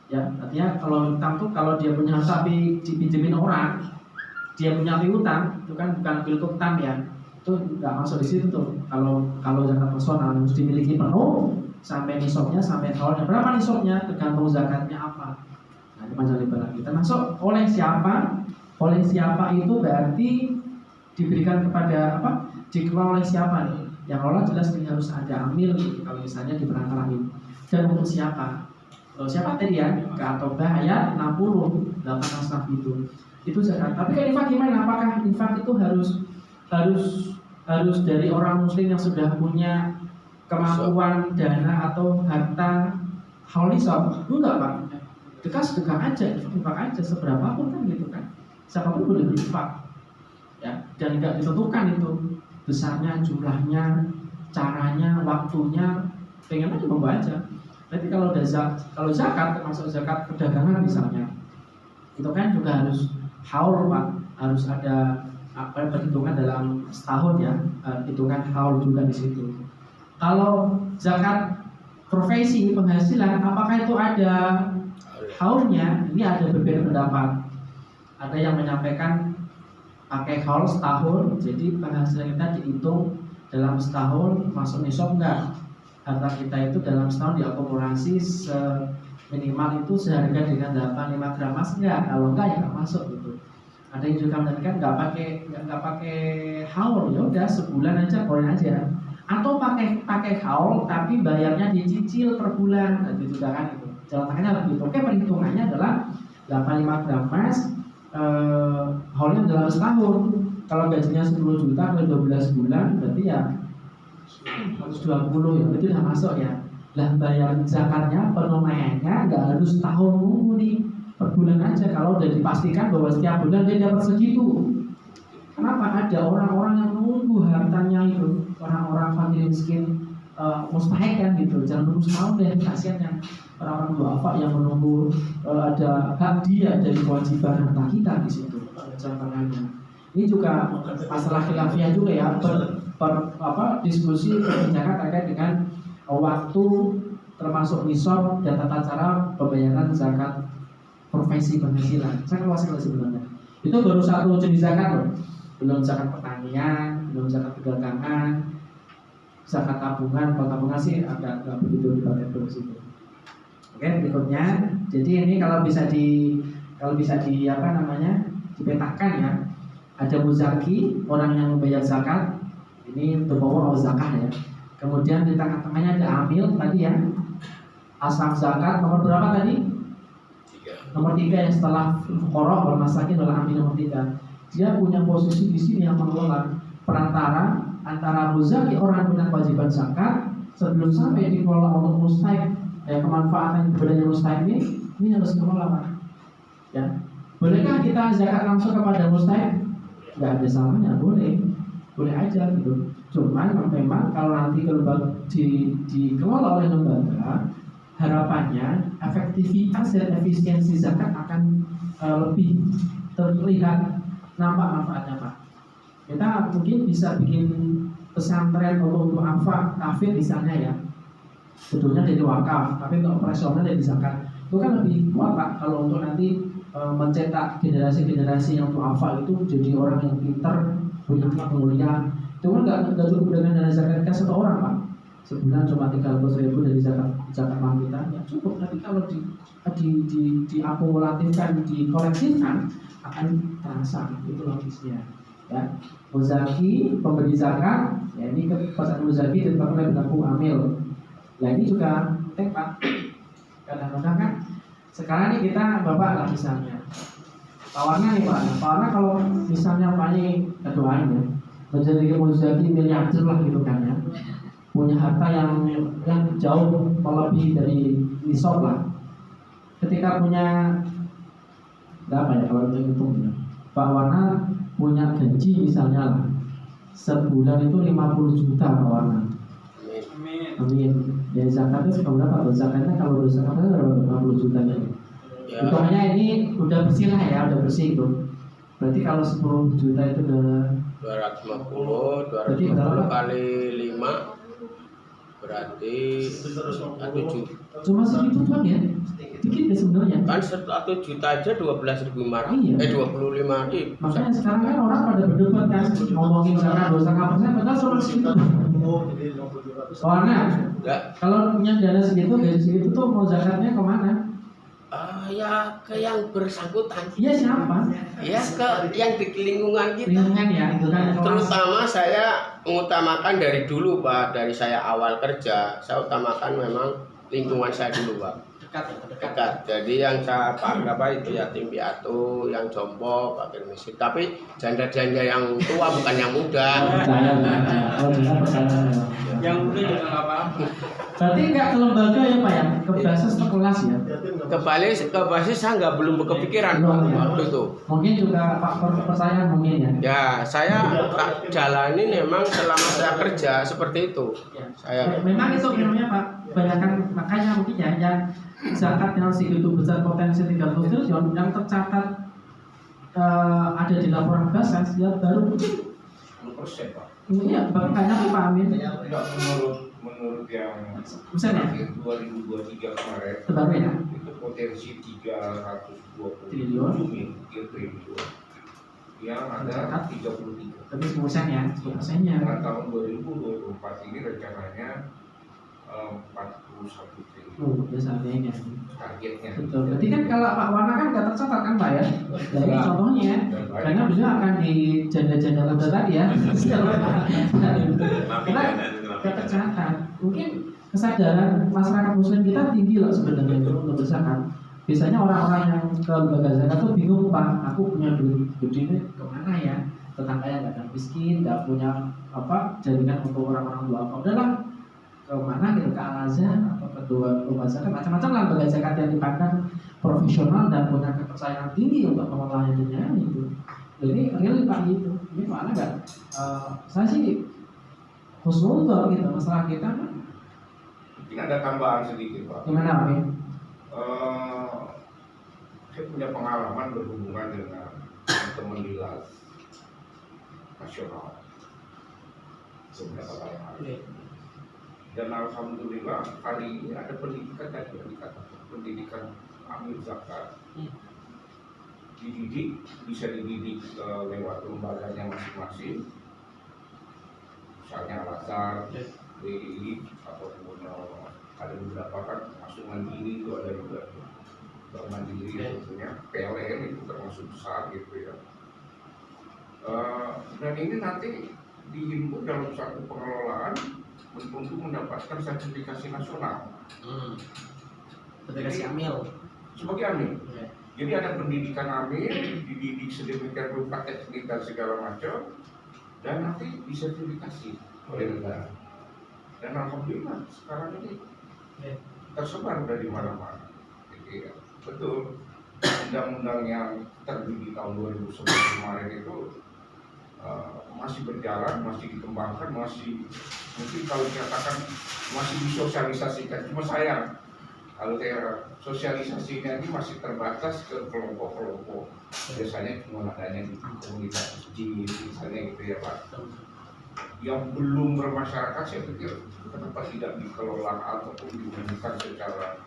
D: Ya, artinya kalau utang tuh kalau dia punya harta tapi dipinjemin orang, dia punya piutang, itu kan bukan milik utang ya, itu nggak masuk di situ tuh. Kalau zakat personal harus dimiliki penuh sampai nisabnya, sampai haulnya. Berapa nisabnya tergantung zakatnya apa. Nah, ini panjang lebar lagi. Termasuk oleh siapa? Oleh siapa itu berarti diberikan kepada apa? Dikelola oleh siapa nih? Yang kelola jelas ini harus ada amil gitu, kalau misalnya diperantarain. Dan untuk siapa? Kalau siapa tadi ya? Ke-At-Taubah ayat 60, 8 asnaf itu zakat. Tapi kalau infak gimana? Apakah infak itu harus dari orang muslim yang sudah punya kemampuan dana atau harta haul nisab? Enggak Pak. Sedekah aja, infak aja seberapa pun kan gitu kan. Siapapun boleh berinfak. Ya, dan tidak ditentukan itu besarnya, jumlahnya, caranya, waktunya, pengen aja membaca. Nanti kalau zakat termasuk zakat perdagangan misalnya, itu kan juga harus haul Pak, harus ada perhitungan dalam setahun ya, hitungan haul juga di situ. Kalau zakat profesi penghasilan, apakah itu ada haulnya? Ini ada berbeda pendapat. Ada yang menyampaikan pakai haul setahun, jadi penghasilan kita dihitung dalam setahun masuk nisab enggak? Harta kita itu dalam setahun diakumulasi minimal itu seharga dengan 85 gram emas enggak? Kalau enggak ya enggak masuk gitu. Ada yang juga menyatakan enggak pakai haul, ya udah sebulan aja poin aja. Atau pakai haul tapi bayarnya dicicil per bulan, nah, gitu juga kan itu. Jalan tengahnya lebih oke, perhitungannya adalah 85 gram emas haulnya dalam setahun. Kalau gajinya 10 juta kali 12 bulan berarti ya 120 ya, itu udah masuk ya. Lah bayar zakatnya, penunaiannya nggak harus tahun nunggu nih, per bulan aja. Kalau udah dipastikan bahwa setiap bulan dia dapat segitu. Kenapa ada orang-orang yang nunggu hartanya itu, orang-orang fakir miskin mustahik kan gitu. Jangan nunggu setahun deh, kasihan yang orang-orang duafa yang menunggu ada hak dia dari kewajiban harta kita di situ. Contohnya ini juga masalah khilafiyah juga ya, diskusi perbincangan terkait dengan waktu termasuk nisab dan tata cara pembayaran zakat profesi penghasilan. Saya keluasin sebenarnya. Itu baru satu jenis zakat loh. Belum zakat pertanian, belum zakat perdagangan, zakat tabungan. Kalau tabungan sih agak begitu dipakai terus itu. Oke, berikutnya. Jadi ini kalau bisa dipetakan ya. Ada muzaki, orang yang membayar zakat Ini berbawa zakah ya. Kemudian di tengah-tengahnya ada amil tadi ya. Asam zakat nomor berapa tadi? Nomor 3 yang setelah fuqara wal masakin adalah amil nomor 3. Dia punya posisi di sini yang mengelola perantara antara muzaki orang yang punya kewajiban zakat sebelum sampai dikelola untuk mustahik. Kemanfaatan ibadahnya mustahik ini harus dikelola Pak. Ya. Bolehkah kita zakat langsung kepada mustahik? Nggak ada salahnya, boleh aja gitu. Cuman memang kalau nanti dikelola oleh lembaga, harapannya efektivitas dan efisiensi zakat akan lebih terlihat, nampak manfaatnya Pak. Kita mungkin bisa bikin pesantren untuk kafir misalnya ya, sebetulnya dari wakaf, tapi untuk operasional dari zakat itu kan lebih kuat Pak. Kalau untuk nanti mencetak generasi-generasi yang mu'afal itu jadi orang yang pintar, punya akhlak mulia. Cuma nggak cukup dengan dana zakat kita satu orang Pak. Sebulan cuma 300.000 dari zakat mal kita, ya cukup. Tapi kalau diakumulatifkan, dikolektifkan akan terasa, itu logisnya. Ya, muzaki pemberi zakat, ya ini kepasangan muzaki ditetapkan oleh berlaku amil. Nah ini juga penting Pak. Kadang-kadang kan sekarang ini kita bapak lah misalnya tawarnya nih Pak. Tawarnya kalau misalnya Pak ini doain ya menjadi muzaki miliarder lah gitu kan ya, punya harta yang jauh melebihi dari nisab lah. Ketika punya berapa ya kalau kita hitung ya, Pak Wana punya gaji misalnya lah sebulan itu 50 juta Pak Wana. Amin. Ya zakatnya berapa? Zakatnya kalau zakatnya berapa? 50 juta ya. Hitungannya ini udah bersih lah ya, udah bersih itu. Berarti kalau 10 juta itu udah
B: 250 kali 5 berarti 1 juta.
D: Cuma segitu doang ya? Dikit ya sebenarnya.
B: Kan 1 juta aja 12.500.
D: Iya.
B: 25.000.
D: Makanya sekarang kan orang pada berdebat kan ngomongin zakat 2,5%, padahal cuma segitu. Soalnya kalau punya dana segitu, gaji segitu tuh mau zakatnya kemana?
B: Ya ke yang bersangkutan.
D: Iya siapa?
B: Ya ke yang di lingkungan kita.
D: Lingkungan ya, itu kan.
B: Terutama saya mengutamakan dari dulu Pak, dari saya awal kerja, saya utamakan memang lingkungan saya dulu Pak. Dekat. Jadi yang saya apa itu yatim piatu, yang jompo, fakir miskin. Tapi janda-janda yang tua bukan yang muda.
A: Yang muda juga nggak apa-apa.
D: Berarti nggak ke lembaga ya Pak ya, ke basis ke kelas ya.
B: Ke basis saya nggak belum berkepikiran Pak waktu itu.
D: Mungkin juga faktor kepercayaan mungkin ya.
B: Ya saya tak jalani memang selama saya kerja seperti itu. Saya
D: memang itu namanya Pak. Kebanyakan makanya mungkin ya yang zakat yang segitu besar potensi 30 triliun yang tercatat ada di laporan Basnas dia baru mungkin
E: 10% Pak.
D: Iya, banyak Pak Amin.
E: Enggak, menurut yang
D: misalnya
E: 2023 kemarin
D: terbaru ya
E: itu potensi 327
D: triliun
E: yang ada 33.
D: tapi 10% ya, 10%-nya.
E: Nah, tahun 2024 ini rencananya 41 triliun.
D: Biasanya
E: Targetnya.
D: betul. Berarti kan kalau Pak Wana kan nggak tercatat kan Pak ya? Jadi contohnya, karena bisa akan di janda-janda muda tadi ya. Karena nggak tercatat. Mungkin kesadaran masyarakat Muslim kita tinggi loh sebenarnya untuk berzakat. Biasanya orang-orang yang ke lembaga zakat tuh bingung Pak, aku punya duit gede ini kemana ya? Tetangga yang nggak ada miskin, nggak punya jaringan untuk orang-orang duafa. Udahlah kemana gitu, ke Al-Azhar atau kedua rumah zakat, macam-macam lah lembaga zakat yang dipandang profesional dan punya kepercayaan tinggi untuk mengelolanya itu. Jadi real Pak gitu. Ini mana nggak? Saya sih husnuzon gitu masalah kita kan.
E: Mungkin ada tambahan sedikit Pak.
D: Gimana Pak?
E: Saya punya pengalaman berhubungan dengan teman dinas nasional beberapa kali. Dan alhamdulillah hari ini ada pendidikan tadi yang dikatakan pendidikan amil zakat, dididik, bisa dididik lewat lembaganya masing-masing, misalnya Al-Azhar, BI ataupun ada beberapa kan masuk mandiri itu ada juga bank mandiri tentunya, PLN itu termasuk besar gitu ya. Dan ini nanti dihimpun dalam satu pengelolaan untuk mendapatkan sertifikasi nasional
A: Sertifikasi amil.
E: sebagai amil.
A: Ya.
E: Jadi ada pendidikan amil, dididik sedemikian rupa teknik dan segala macam, dan nanti disertifikasi oleh negara. Dan alhamdulillah sekarang ini tersebar dari mana-mana. Jadi ya, betul undang-undang yang terbit di tahun 2011 kemarin itu masih berjalan, masih dikembangkan, masih mungkin kalau dikatakan masih disosialisasikan. Cuma sayang kalau kayak sosialisasinya ini masih terbatas ke kelompok-kelompok. Biasanya cuma adanya di komunitas masjid, misalnya gitu ya Pak. Yang belum bermasyarakat saya pikir kenapa tidak dikelola ataupun diumumkan secara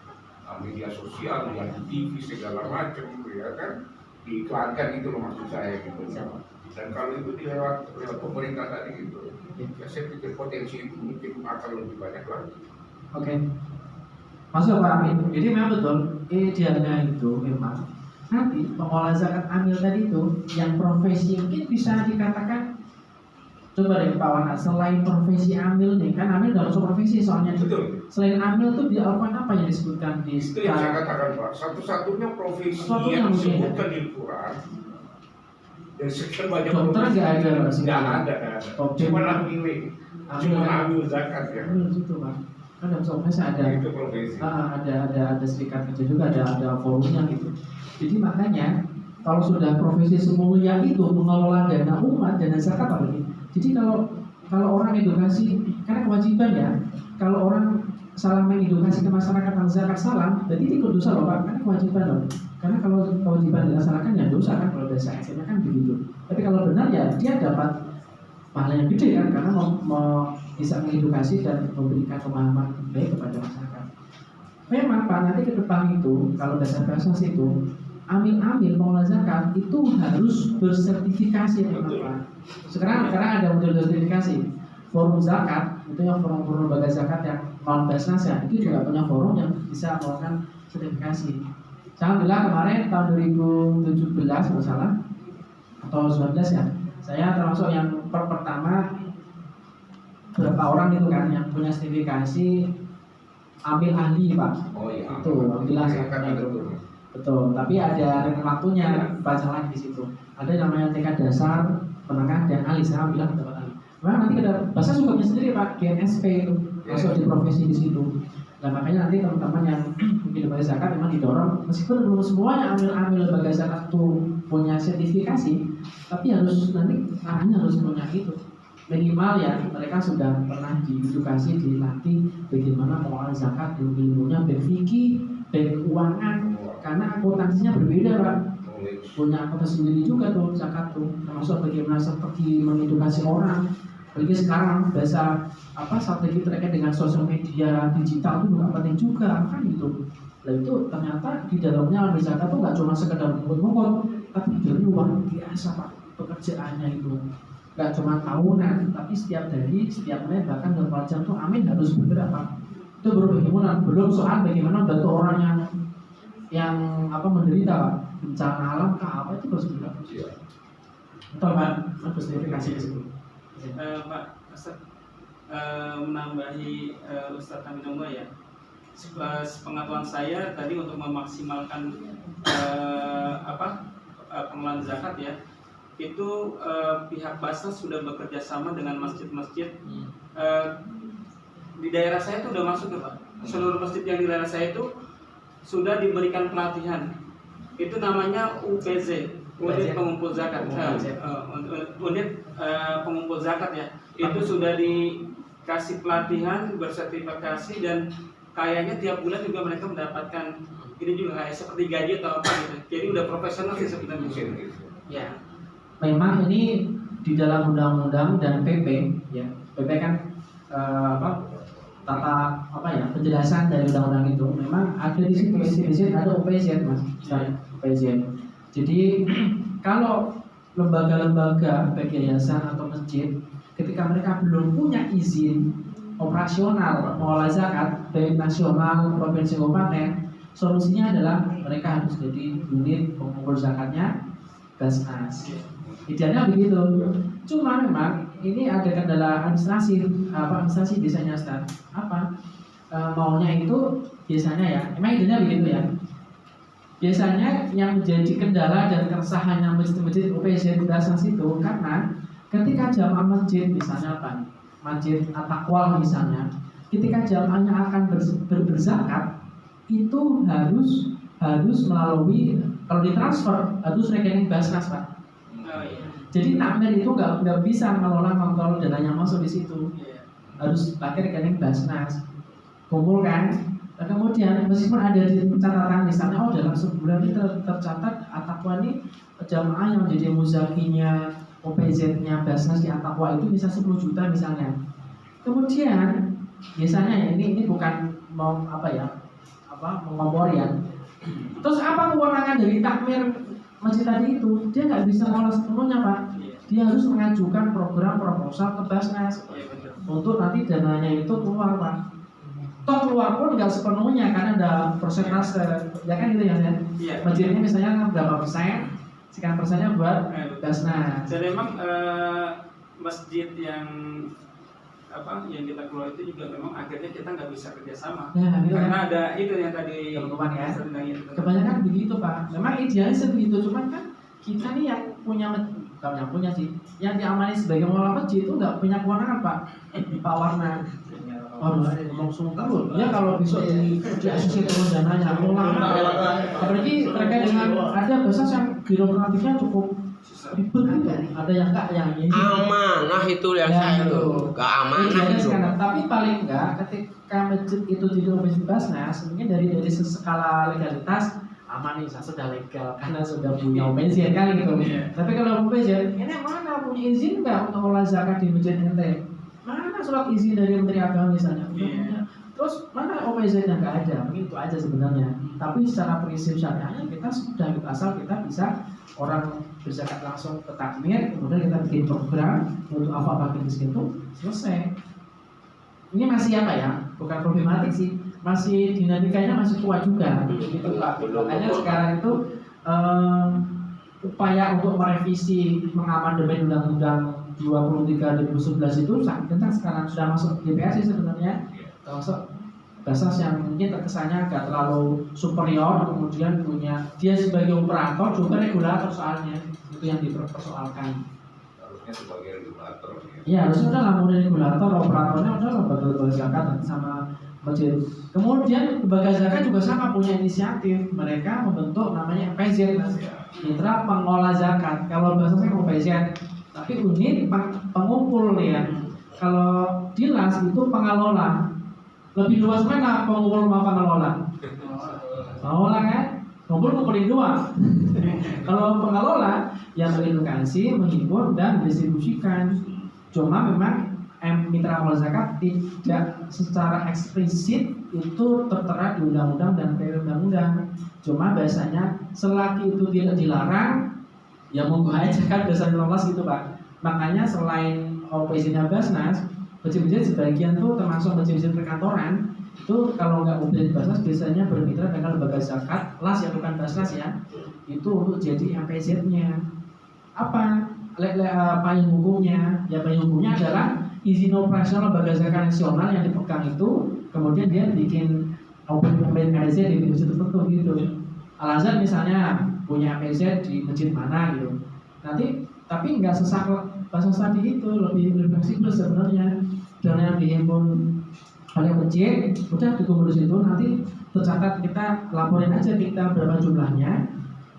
E: media sosial, yang TV segala macam, ya kan, diiklankan itu loh maksud saya gitu. Dan kalau itu lewat pemerintah tadi gitu, ya saya pikir potensi itu mungkin akan lebih banyak lagi.
D: Oke. Masuk Pak Amin. Jadi memang betul idealnya itu memang nanti pengelola zakat amil tadi itu yang profesi mungkin bisa dikatakan. Coba deh Pak Wana, selain profesi amil nih, kan amil udah masuk profesi soalnya.
E: Betul.
D: Selain amil tuh dilakukan apa yang disebutkan di
E: Itu yang saya katakan Pak, satu-satunya profesi yang disebutkan di Al-Quran dari sekian banyak
D: dokter nggak ada Pak?
E: Nggak ada. Cuma amil, cuma amil zakat ya.
D: Itu Pak. Kan dalam profesi ada.
E: Itu profesi.
D: Ada serikat kerja juga, ada forumnya gitu. Jadi makanya kalau sudah profesi semulia itu mengelola dana umat, dana zakat apalagi. Jadi kalau orang edukasi, karena kewajiban ya, kalau orang salah mengedukasi ke masyarakat tentang zakat salah, berarti itu dosa loh Pak, karena kewajiban loh. Karena kalau kewajiban dilaksanakan ya dosa kan, kalau bahasa Indonesia kan begitu. Tapi kalau benar ya dia dapat pahala yang gede kan, karena mau bisa mengedukasi dan memberikan pemahaman baik kepada masyarakat. Memang Pak, nanti ke depan itu kalau dasar bahasa itu amil-amil pengelola zakat itu harus bersertifikasi Pak. Sekarang ada model sertifikasi. Forum zakat itu yang forum lembaga zakat yang non basnas ya, itu juga punya forum yang bisa melakukan sertifikasi. Alhamdulillah kemarin tahun 2017 kalau salah atau 19 ya, saya termasuk yang pertama berapa orang itu kan yang punya sertifikasi amil ahli Pak.
E: Oh iya.
D: Itu alhamdulillah
E: kan
D: itu. Betul, tapi ada rentang waktunya baca lagi di situ. Ada yang namanya tingkat dasar, menengah dan alih. Saya bilang dapat alih. Memang nanti ada bahasa juga punya sendiri Pak, GNSP itu masuk di profesi di situ. Nah makanya nanti teman-teman yang mungkin lembaga zakat memang didorong, meskipun belum semuanya amil lembaga zakat itu punya sertifikasi, tapi harus nanti arahnya harus punya itu. Minimal ya mereka sudah pernah diedukasi, dilatih bagaimana pengelolaan zakat, ilmunya berfikih, keuangan, karena akuntansinya berbeda Pak. Punya akuntansi sendiri juga tuh zakat tuh, termasuk bagaimana seperti mengedukasi orang. Apalagi sekarang bahasa strategi terkait dengan sosial media digital itu juga penting juga kan gitu. Nah itu ternyata di dalamnya ambil zakat tuh nggak cuma sekedar mungut-mungut, tapi jadi luar biasa Pak pekerjaannya itu. Nggak cuma tahunan, tapi setiap hari, setiap menit, bahkan 24 jam tuh amin harus bergerak Pak. Itu baru bagaimana, belum soal bagaimana bantu orang yang menderita Pak, bencana alam kah apa itu harus bergerak. Betul Pak, harus verifikasi di situ.
A: Pak menambahi Ustadz Aminullah ya. Sepengetahuan saya tadi untuk memaksimalkan pengelolaan zakat ya, itu pihak Basnas sudah bekerja sama dengan masjid-masjid. Di daerah saya itu udah masuk ya Pak. Seluruh masjid yang di daerah saya itu sudah diberikan pelatihan. Itu namanya UPZ, unit pengumpul zakat. Unit pengumpul zakat ya. Itu sudah dikasih pelatihan, bersertifikasi, dan kayaknya tiap bulan juga mereka mendapatkan ini juga kayak seperti gaji atau apa gitu. Jadi udah profesional sih sebenarnya. Ya.
D: Memang ini di dalam undang-undang dan PP ya. PP kan penjelasan dari undang-undang itu memang ada di situ ada UPZ Mas. UPZ. Jadi kalau lembaga-lembaga baik yayasan atau masjid ketika mereka belum punya izin operasional mengelola zakat baik nasional, provinsi, kabupaten, solusinya adalah mereka harus jadi unit pengumpul zakatnya Basnas. Idealnya begitu. Cuma memang ini ada kendala administrasi biasanya Ustaz. Maunya itu biasanya ya, emang idenya begitu ya. Biasanya yang menjadi kendala dan keresahannya masjid-masjid UPZ Basnas itu karena ketika jamaah masjid misalnya masjid At-Taqwa misalnya, ketika jamaahnya akan berzakat itu harus melalui, kalau ditransfer harus rekening Basnas Pak. Jadi takmir itu nggak bisa kontrol dananya masuk di situ, harus pakai rekening Basnas. Kumpul kan, nah, kemudian meskipun ada di catatan misalnya dalam sebulan ini tercatat At-Taqwa ini jamaah yang menjadi muzakinya OPZ-nya Basnas di At-Taqwa itu bisa 10 juta misalnya. Kemudian biasanya ini bukan mau mengompori ya. Terus apa kewenangan dari takmir masjid tadi itu? Dia nggak bisa ngolah sepenuhnya Pak. Dia harus mengajukan program proposal ke Basnas untuk nanti dananya itu keluar Pak. Toh keluar pun nggak sepenuhnya karena ada persentase, ya kan gitu ya Sen? Masjidnya misalnya berapa persen, sekian persennya buat Basnas.
A: Dan memang masjid yang kita keluar itu juga memang akhirnya kita nggak bisa kerjasama karena ada itu yang tadi
D: kebanyakan begitu Pak. Memang idealnya begitu, cuman kan kita nih yang punya yang diamani sebagai pengelola masjid itu nggak punya kewenangan Pak Warna. Ngomong sungkan loh. Ya kalau besok di asosiasi turun dananya apalagi terkait dengan ada Basnas yang birokratifnya cukup ribet gitu. Ada yang enggak yang ini.
B: Amanah itu yang saya itu. Keamanan itu.
D: Tapi paling enggak ketika masjid itu tidak masjid Basnas, mungkin dari skala legalitas aman nih, saya sudah legal karena sudah punya izin kan gitu. Tapi kalau izin, ini mana punya izin enggak untuk olah zakat di masjid ente? Mana surat izin dari Menteri Agama misalnya? Terus mana OPZ-nya nggak ada? Mungkin itu aja sebenarnya. Tapi secara prinsip syariahnya kita sudah asal kita bisa orang berzakat langsung ke takmir, kemudian kita bikin program untuk apa miskin itu selesai. Ini masih bukan problematik sih, masih dinamikanya masih kuat juga. Gitu Pak. Makanya sekarang itu upaya untuk merevisi mengamandemen Undang-Undang 23 2011 itu sangat kencang sekarang, sudah masuk DPR sih sebenarnya. Termasuk Basnas yang mungkin terkesannya agak terlalu superior, kemudian punya dia sebagai operator juga regulator soalnya itu yang dipersoalkan.
E: Harusnya sebagai regulator.
D: Ya harusnya udah nggak mau regulator, operatornya udah lembaga zakat sama masjid. Kemudian lembaga zakat juga sama punya inisiatif, mereka membentuk namanya MPZ, Mitra Pengolah Zakat. Kalau bahasanya MPZ, tapi unit pengumpul nih ya. Kalau Dinas itu pengelola. Lebih luas mana pengumpul sama pengelola? Pengelola kan? Ngumpulin dua. Kalau pengelola yang mengedukasi, menghibur dan mendistribusikan. Cuma memang mitra pengelola zakat tidak secara eksplisit itu tertera di undang-undang dan perundang-undang. Cuma biasanya selagi itu tidak dilarang, ya monggo aja kan biasanya lolos gitu Pak. Makanya selain OPZ-nya Basnas, masjid-masjid sebagian tuh termasuk masjid-masjid perkantoran itu kalau nggak OPZ Basnas biasanya bermitra dengan lembaga zakat las yang bukan Basnas ya, itu untuk jadi MPZ-nya. Apa payung hukumnya? Ya payung hukumnya adalah izin operasional lembaga zakat nasional yang dipegang itu, kemudian dia bikin MPZ di masjid tertentu gitu. Al-Azhar misalnya punya MPZ di masjid mana gitu. Nanti tapi nggak sesak Basnas tadi itu, lebih fleksibel sebenarnya. Dana yang dihimpun oleh masjid udah dikumpul di situ, nanti tercatat kita laporin aja kita berapa jumlahnya.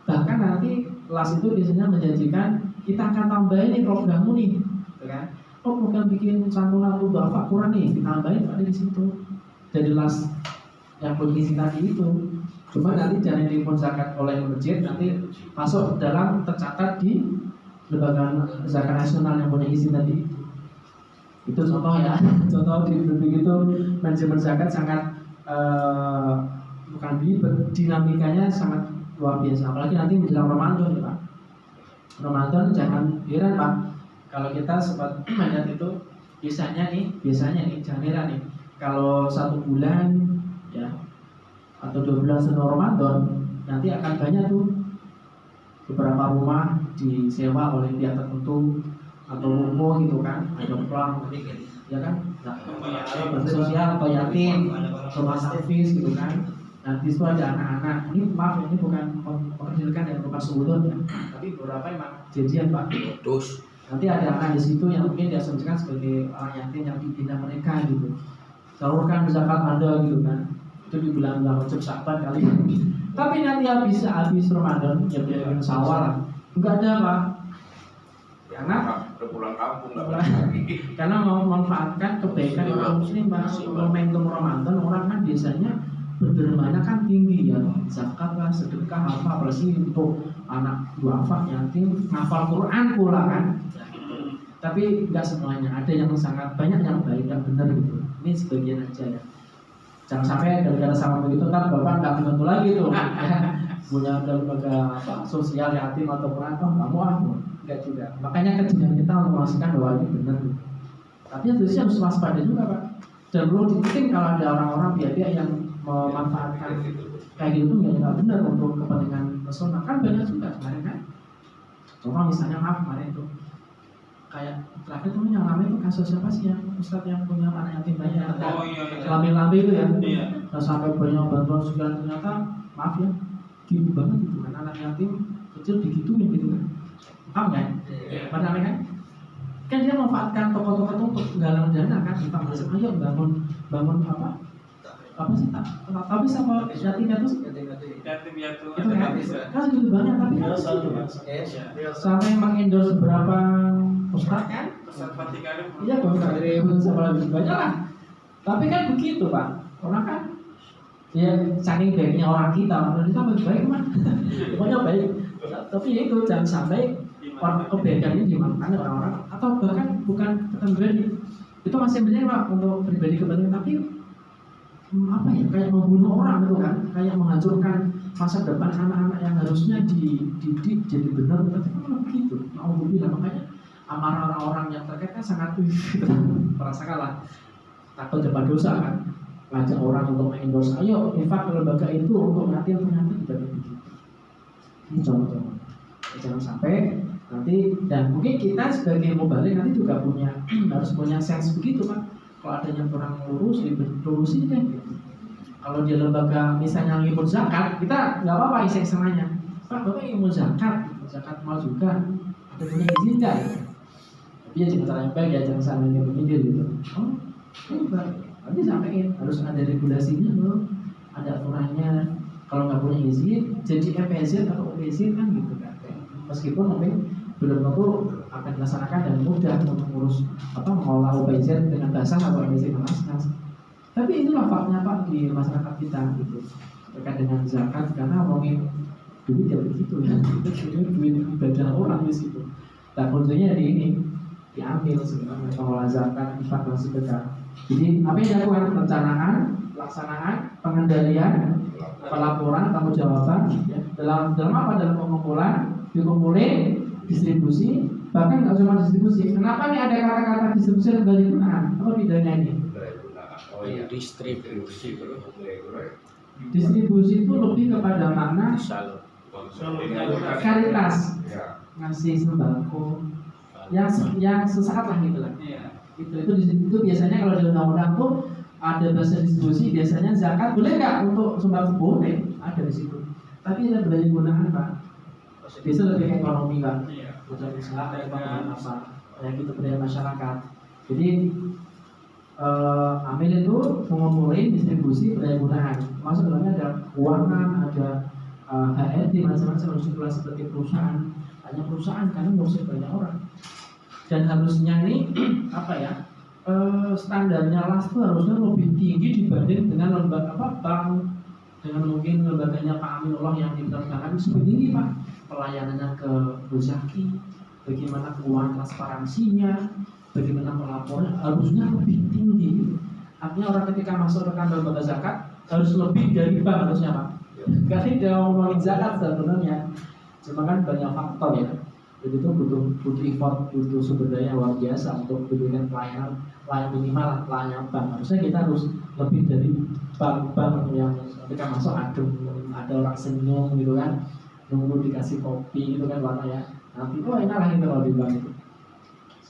D: Bahkan nanti las itu biasanya menjanjikan kita akan tambahin nih programmu nih, gitu kan? Oh program bikin santunan untuk bapak kurang nih, ditambahin ada di situ. Jadi las yang berisi tadi itu. Cuma nanti jangan dihimpun zakat oleh masjid, nanti masuk dalam tercatat di lembaga zakat nasional yang punya izin tadi. Itu contoh ya, contoh di begitu manajemen zakat sangat bukan dinamikanya sangat luar biasa. Apalagi nanti menjelang Ramadan ya Pak. Ramadan jangan heran Pak, kalau kita sempat melihat itu biasanya nih jangan heran nih, kalau 1 bulan ya atau 2 bulan sebelum Ramadan nanti akan banyak tuh beberapa rumah disewa oleh pihak tertentu atau umum gitu kan, ada pelang, ya kan, bantu sosial atau yatim, rumah servis gitu kan. Nah di situ ada anak-anak. Ini maaf ini bukan mengkecilkan yang berupa sudut ya, tapi beberapa emang janjian Pak.
B: Terus
D: Nanti ada anak di situ yang mungkin diasumsikan sebagai orang yatim yang dibina mereka gitu. Salurkan zakat Anda gitu kan. Itu dibilang wajib sabar kali. Tapi nanti habis Ramadan ya bikin sawah. Enggak ada Pak. Karena
E: udah pulang kampung nggak balik lagi.
D: karena mau memanfaatkan kebaikan orang muslim Pak. Momentum Ramadan orang kan biasanya berdermanya kan tinggi ya, zakat lah, sedekah apa, apalagi untuk anak duafa yatim ngafal Quran pula kan. Tapi nggak semuanya, ada yang sangat banyak yang baik dan benar gitu. Ini sebagian aja ya. Jangan sampai gara-gara sama begitu kan bapak nggak membantu lagi tuh. Punya lembaga sosial yatim atau Quran, kamu nggak juga. Makanya kejian kita untuk memastikan bahwa ini benar. Tapi itu harus waspada juga Pak. Dan perlu diingat kalau ada orang-orang pihak-pihak yang memanfaatkan kayak gitu nggak benar untuk kepentingan personal. Kan banyak juga kemarin kan. Contoh misalnya maaf kemarin itu kayak terakhir tuh yang ramai itu kasus siapa sih yang Ustadz yang punya anak yatim banyak lambe-lambe itu ya.
A: Iya.
D: Nah, sampai banyak bantuan segala ternyata maaf ya gitu banget gitu kan anak yatim kecil digituin gitu kan. Paham kan? Benar kan? Kan dia memanfaatkan tokoh-tokoh itu untuk galang dana kan, kita masuk ayo bangun apa sih tapi sama yatim itu
A: Yatim piatu
D: itu kan segitu banyak tapi kan sampai mengendorse beberapa ustadz kan,
A: Ustadz Fatih Karim.
D: iya kalau dari sama lebih banyak lah. Tapi kan begitu Pak, orang kan ya saking baiknya orang kita lebih baik mah pokoknya baik. Tapi ya itu jangan sampai kebaikan ini dimakan orang-orang atau bahkan bukan pribadi itu masih benar Pak untuk pribadi kepentingan, tapi apa ya kayak membunuh orang itu kan, kayak menghancurkan masa depan anak-anak yang harusnya dididik jadi benar, tapi kan begitu. Mau bilang makanya amarah orang-orang yang terkait kan sangat merasakan lah takut dapat dosa kan, ngajak orang untuk endorse ayo infak ke lembaga itu untuk nanti ternyata tidak begitu. Ini contoh-contoh jangan sampai nanti, dan mungkin kita sebagai mubalik nanti juga harus punya sense begitu Pak. Kalau ada yang kurang lurus, dilurusin kan gitu. Kalau di lembaga misalnya ngikut zakat, kita nggak apa-apa iseng-isengannya. Pak, Bapak ingin zakat mau juga. Ada punya izin nggak? Tapi ya jangan salah baik ya, jangan salah menyindir gitu. Oh, enggak. Nanti sampaikan harus ada regulasinya loh, ada aturannya. Kalau nggak punya izin, jadi FPZ atau OPZ kan gitu kan. Meskipun mungkin belum tentu akan dilaksanakan dan mudah untuk mengurus mengolah OPZ dengan dasar atau OPZ nas. Tapi itulah fakta Pak di masyarakat kita gitu terkait dengan zakat, karena ngomongin duit ya begitu ya, itu duit ibadah orang di situ. Nah kuncinya di ini diambil sebenarnya pengelola zakat, infak dan sedekah. Jadi apa yang dilakukan? Perencanaan, pelaksanaan, pengendalian, pelaporan, tanggung jawaban ya. Dalam apa? Dalam pengumpulan, dikumpulin, distribusi, bahkan nggak cuma distribusi. Kenapa nih ada kata-kata distribusi dan gunaan? Apa bedanya ini?
B: oh iya distribusi
D: Distribusi itu lebih kepada makna
B: salur
D: karitas, ngasih sembako, yang sesaat lah gitu lah. Itu biasanya kalau di undang-undang tuh ada bahasa distribusi, biasanya zakat boleh nggak untuk sembako, boleh ada di situ. Tapi ada belanja gunaan Pak. Biasa lebih ke ekonomi Pak. Udah usaha kayak apa kayak gitu budaya masyarakat. Jadi ambil itu mengumpulin distribusi budaya gunaan. Masuk dalamnya ada keuangan, ada HRD macam-macam harus seperti perusahaan. Hanya perusahaan karena ngurusin banyak orang. Dan harusnya ini apa ya? Standarnya LAS itu harusnya lebih tinggi dibanding dengan lembaga bank, dengan mungkin lembaganya Pak Aminullah yang diberikan seperti ini Pak. Pelayanannya ke Buzaki, bagaimana keuangan transparansinya, bagaimana pelaporan harusnya lebih tinggi. Artinya orang ketika masuk rekan lembaga zakat harus lebih dari bank harusnya Pak. Karena dia ngomongin zakat sebenarnya, cuma kan banyak faktor ya. Jadi itu butuh effort, butuh sumber daya luar biasa untuk memberikan pelayanan minimal pelayanan bank. Harusnya kita harus lebih dari bank yang ketika masuk ada orang senyum gitu kan, nunggu dikasih kopi gitu kan warnanya. Nanti enak lah itu kalau di bank itu.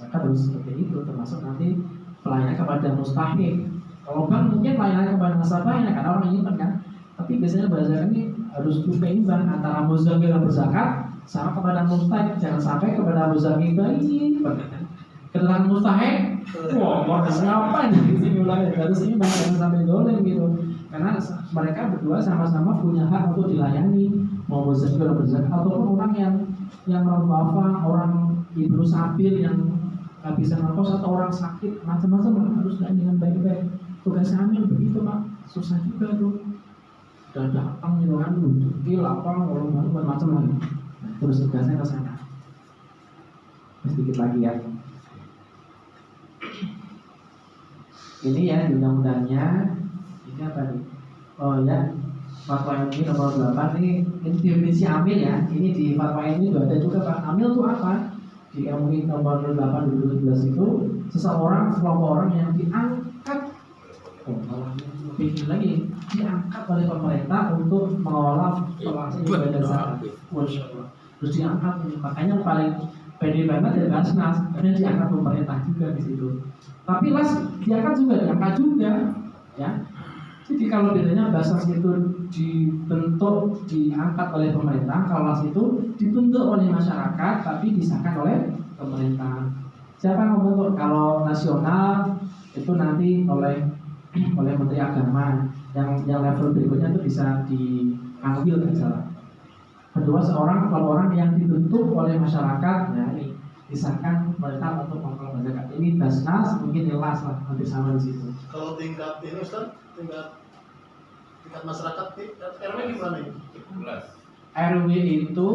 D: zakat harus seperti itu, termasuk nanti pelayanan kepada mustahik. Kalau bank mungkin pelayanan kepada nasabah ya karena orang nyimpen kan, tapi biasanya zakat ini harus berimbang antara muzakir yang berzakat sama kepada mustahik. Jangan sampai kepada muzakir baik kedatangan mustahik, wah mau ngapain di sini ulangnya, harus ini jangan sampai dolen gitu, karena mereka berdua sama-sama punya hak untuk dilayani, mau muzakir yang berzakat ataupun orang yang merubah, orang ibu sabil yang nggak bisa ngekos atau orang sakit, macam-macam harus dilayani dengan baik-baik. Tugas amil begitu Pak, susah juga tuh. Dan datang gitu kan, lapang, orang macam-macam. Nah, terus tugasnya ke sana. Sedikit lagi ya. Ini ya di undang-undangnya, ini apa nih? Oh ya, fatwa ini nomor 8 ini definisi amil ya. Ini di fatwa ini juga ada juga Pak. Amil itu apa? Di MUI nomor 8 2017 itu seseorang, sekelompok orang yang diangkat, lebih lagi diangkat oleh pemerintah untuk mengolah pelaksanaan ibadah zakat. Terus diangkat, makanya paling pede banget ya Basnas, karena diangkat pemerintah juga di situ. Tapi Las diangkat juga, ya. Jadi kalau bedanya Basnas itu dibentuk, diangkat oleh pemerintah, kalau Las itu dibentuk oleh masyarakat, tapi disahkan oleh pemerintah. Siapa yang membentuk? Kalau nasional itu nanti oleh Menteri Agama, yang level berikutnya itu bisa diambil nggak salah. Kedua kalau orang yang dibentuk oleh masyarakat, ya ini disahkan pemerintah untuk mengelola zakat. Ini Basnas mungkin jelas lah, hampir sama di situ.
C: Kalau tingkat ini Ustaz, tingkat masyarakat RW gimana ini?
D: RW itu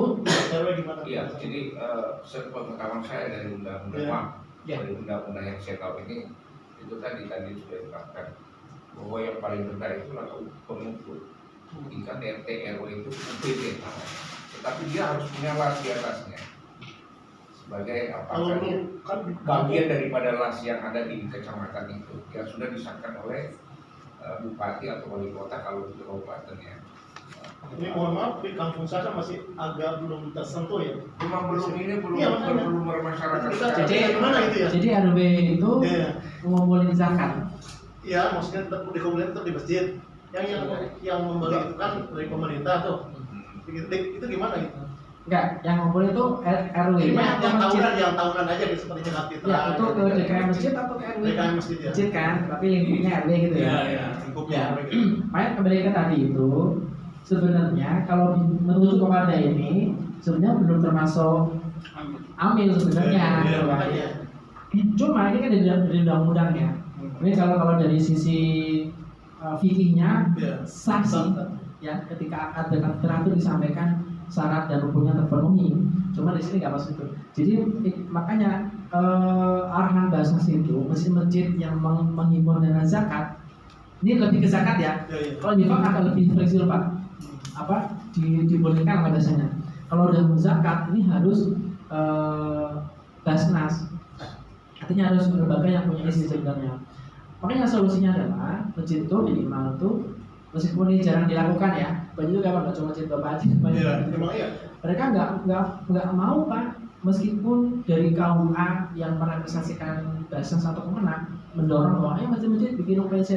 C: RW gimana?
E: Iya, jadi sepengetahuan saya dari undang-undang dari undang-undang yang saya tahu ini itu tadi sudah ditetapkan bahwa yang paling rendah itu adalah pengumpul tingkat RT RW itu UPT namanya. Tetapi dia harus punya las di atasnya sebagai apakah dia bagian daripada las yang ada di kecamatan itu yang sudah disahkan oleh bupati atau wali kota kalau di kabupaten ya.
C: Ini mohon maaf di kampung saya masih agak belum tersentuh ya.
E: Belum bermasyarakat.
D: Jadi RW itu mengumpulin zakat.
C: Iya, maksudnya dikumpulin tetap di masjid. Yang membeli itu kan dari pemerintah tuh. Itu gimana gitu?
D: Enggak, yang ngumpulin itu RW.
C: Yang tahunan aja gitu seperti Zakat Fitrah.
D: Ya, itu ke DKM masjid atau ke RW?
C: DKM masjid ya.
D: Masjid kan, tapi lingkupnya RW gitu ya.
C: Iya, lingkupnya RW gitu.
D: Makanya kembali ke tadi itu, sebenarnya kalau merujuk kepada ini sebenarnya belum termasuk amil sebenarnya. Cuma ini kan dari undang-undang ya. Ini kalau dari sisi fikihnya sah sih ya, ketika akad dengan teratur disampaikan syarat dan rukunnya terpenuhi. Cuma di sini nggak masuk itu. Jadi makanya arahan Basnas itu masjid yang menghimpun dana zakat ini lebih ke zakat ya. Kalau di bank akan lebih fleksibel Pak. Dibolehkan biasanya. Kalau udah zakat ini harus Basnas. Artinya harus lembaga yang punya isi sebenarnya. Makanya solusinya adalah masjid itu minimal itu meskipun ini jarang dilakukan ya, banyak juga Pak, cuma masjid Bapak aja. Mereka nggak mau Pak, meskipun dari KUA yang merepresentasikan Basnas atau Kemenang mendorong bahwa ayo masjid-masjid bikin UPZ,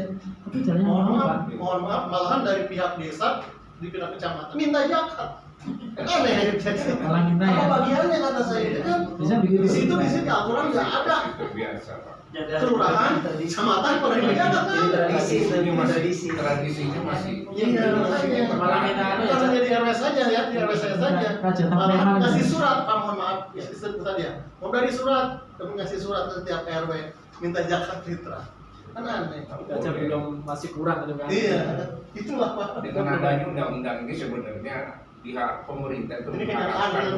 D: tapi jalannya
C: mohon maaf, malahan dari pihak desa, di pihak kecamatan minta zakat. Aneh
D: malah kita ya.
C: Apa bagiannya kata saya itu kan?
D: Bisa begitu.
C: Di situ aturan nggak ada.
E: Biasa Pak.
C: Kelurahan, kecamatan, penerima zakat kan?
E: Tradisinya masih.
C: Iya, makanya.
D: Malah kita
C: Bukan hanya di RW saja ya, di RW saya saja. Malah kasih surat, Pak, mohon maaf, istri tadi ya. Mau dari surat, kamu ngasih surat ke setiap RW minta zakat fitrah. Kan aneh.
D: Aja belum masih kurang gitu kan.
C: Iya, itulah Pak.
E: Dengan adanya undang-undang ini sebenarnya pihak pemerintah itu
C: Ini kenyataan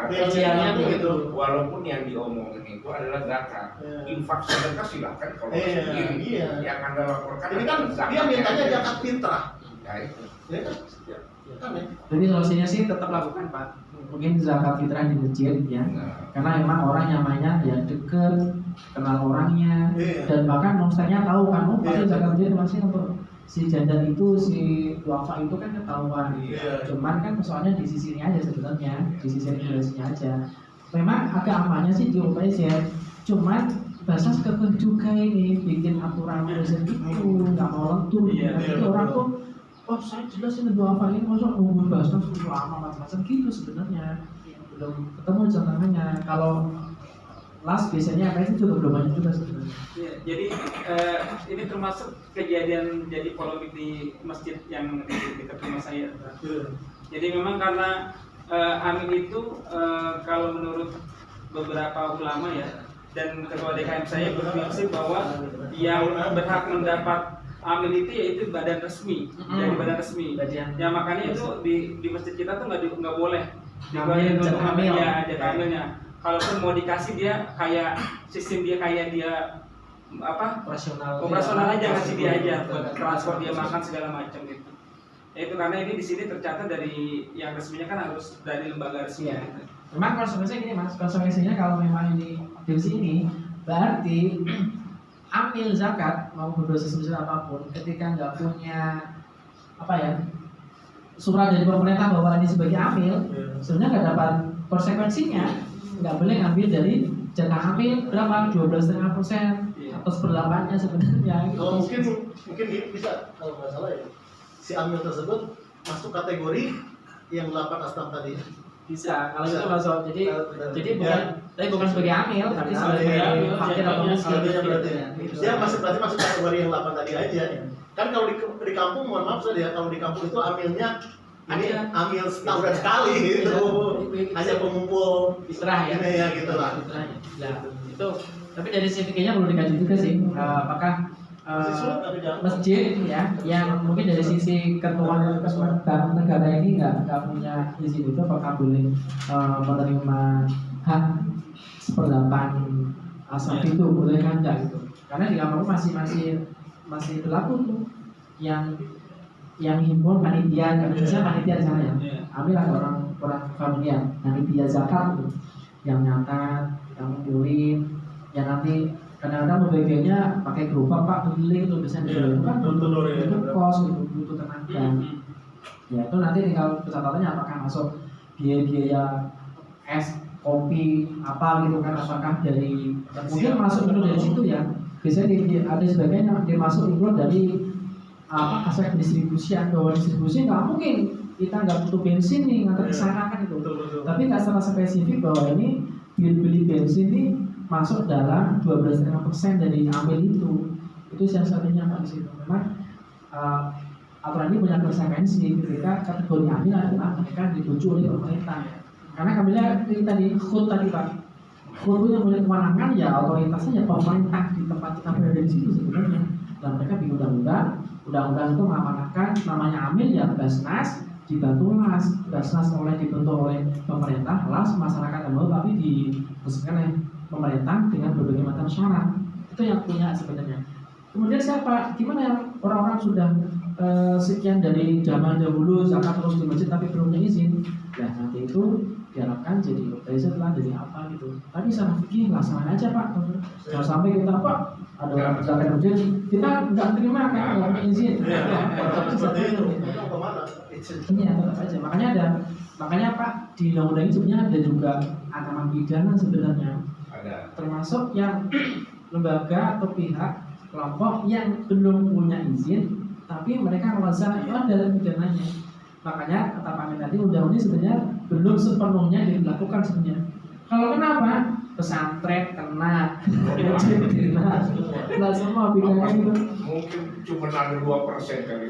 D: Idealnya begitu.
E: walaupun yang diomongin itu adalah zakat. Infak sedekah silahkan kalau sendiri. Yang Anda laporkan
C: ini kan dia mintanya zakat fitrah.
E: Ya itu.
C: Ya kan? Aneh.
D: Jadi solusinya sih tetap lakukan Pak. Mungkin zakat fitrah di masjid ya. Karena emang orang nyamannya ya deket, kenal orangnya, dan bahkan monsternya tahu kan, pasti zakat masjid masih untuk si janda itu, si duafa itu kan ketahuan. Cuman kan persoalannya di sisi ini aja sebenarnya, di sisi regulasinya aja. Memang agak amannya sih di UPZ. Cuman Basnas kekeh juga ini bikin aturan presiden itu nggak mau lentur. Jadi orang tuh, oh saya jelas ini dua hafal ini masuk nunggu Basnas lama macam-macam gitu sebenarnya. Belum ketemu contohnya. Kalau las biasanya apa itu juga belum banyak juga sebenarnya.
A: Ya, jadi ini termasuk kejadian jadi polemik di masjid yang di dekat rumah saya. Jadi memang karena amin itu kalau menurut beberapa ulama ya, dan ketua DKM saya berprinsip bahwa yang berhak mendapat amin itu yaitu badan resmi, dari badan resmi. Ya makanya itu di masjid kita tuh nggak boleh dibayar untuk amilnya, jatah amilnya. Kalaupun mau dikasih dia kayak sistem dia kayak dia apa operasional aja, ngasih dia aja buat transport dia makan segala macam gitu. Ya itu karena ini di sini tercatat dari yang resminya kan harus dari lembaga resmi.
D: Iya. Memang konsekuensinya gini mas, konsekuensinya kalau memang ini di sini berarti amil zakat mau berdosis besar apapun ketika nggak punya apa ya surat dari pemerintah bahwa ini sebagai amil, sebenarnya nggak dapat konsekuensinya, nggak boleh ngambil dari jatah amil berapa 12,5% atau seperlapannya sebenarnya.
C: Kalau mungkin bisa kalau nggak salah ya, si amil tersebut masuk kategori yang 8 asnaf tadi.
D: Bisa, kalau itu masuk. Jadi bukan sebagai amil, tapi sebagai fakir atau miskin.
C: Dia berarti masuk kategori yang 8 tadi aja. Kan kalau di kampung, mohon maaf saja, kalau di kampung itu amilnya ini amil tahunan sekali gitu. Hanya pengumpul
D: fitrah ya.
C: Ini ya gitu lah.
D: Nah, itu tapi dari CVK-nya perlu dikaji juga sih. Apakah masjid ya yang mungkin dari sisi ketua bank negara ini nggak punya izin itu apakah boleh menerima hak seperlapan asal itu boleh kan enggak gitu, karena di kampung masih berlaku tuh yang himpun panitia, karena biasanya panitia di sana ya, ambil ada orang familiar panitia zakat tuh yang nyatat, yang ngumpulin, yang nanti kadang-kadang pembagiannya pakai gerobak pak, keliling itu biasanya itu kan butuh kos, butuh tenaga. Ya itu nanti tinggal pencatatannya apakah masuk biaya es, kopi, apa gitu kan, apakah dari mungkin masuk itu dari situ ya. Biasanya ada sebagian yang dimasuk itu dari apa aspek distribusian, bahwa distribusi nggak mungkin kita nggak butuh bensin nih ngantar ke sana kan itu. Tapi nggak secara spesifik bahwa ini beli bensin ini masuk dalam 12,5% dari amil itu yang satunya pak di situ. Memang aturan ini punya konsekuensi ketika kategori amil adalah mereka dibujuk oleh pemerintah. Karena kamilnya ini tadi khut tadi pak, khut yang punya kewenangan ya otoritasnya ya pemerintah di tempat kita berada di situ sebenarnya. Dan mereka bikin undang-undang itu mengamanatkan namanya amil ya Basnas, dibantu Basnas dibentuk oleh pemerintah, las masyarakat amil tapi diresmikan oleh pemerintah dengan berbagai macam syarat. Itu yang punya sebenarnya. Kemudian siapa? Gimana yang orang-orang sudah sekian dari zaman dahulu zakat terus di masjid tapi belum punya izin? Nah nanti itu diharapkan jadi organizer lah, jadi apa gitu. Tapi sama fikih laksanakan aja pak. Jangan sampai kita apa ada orang zakat masjid kita nggak terima kan, nggak punya izin.
C: Seperti itu.
D: Iya tetap aja. Makanya pak di undang-undang ini sebenarnya ada juga ancaman pidana sebenarnya. Termasuk yang lembaga atau pihak kelompok yang belum punya izin tapi mereka melaksanakan itu ada pidananya. Makanya kata Pak Amin tadi undang ini sebenarnya belum sepenuhnya dilakukan sebenarnya. Kalau kenapa? Pesantren kena, masjid kena semua pidana itu.
E: Mungkin cuma ada 2% kali.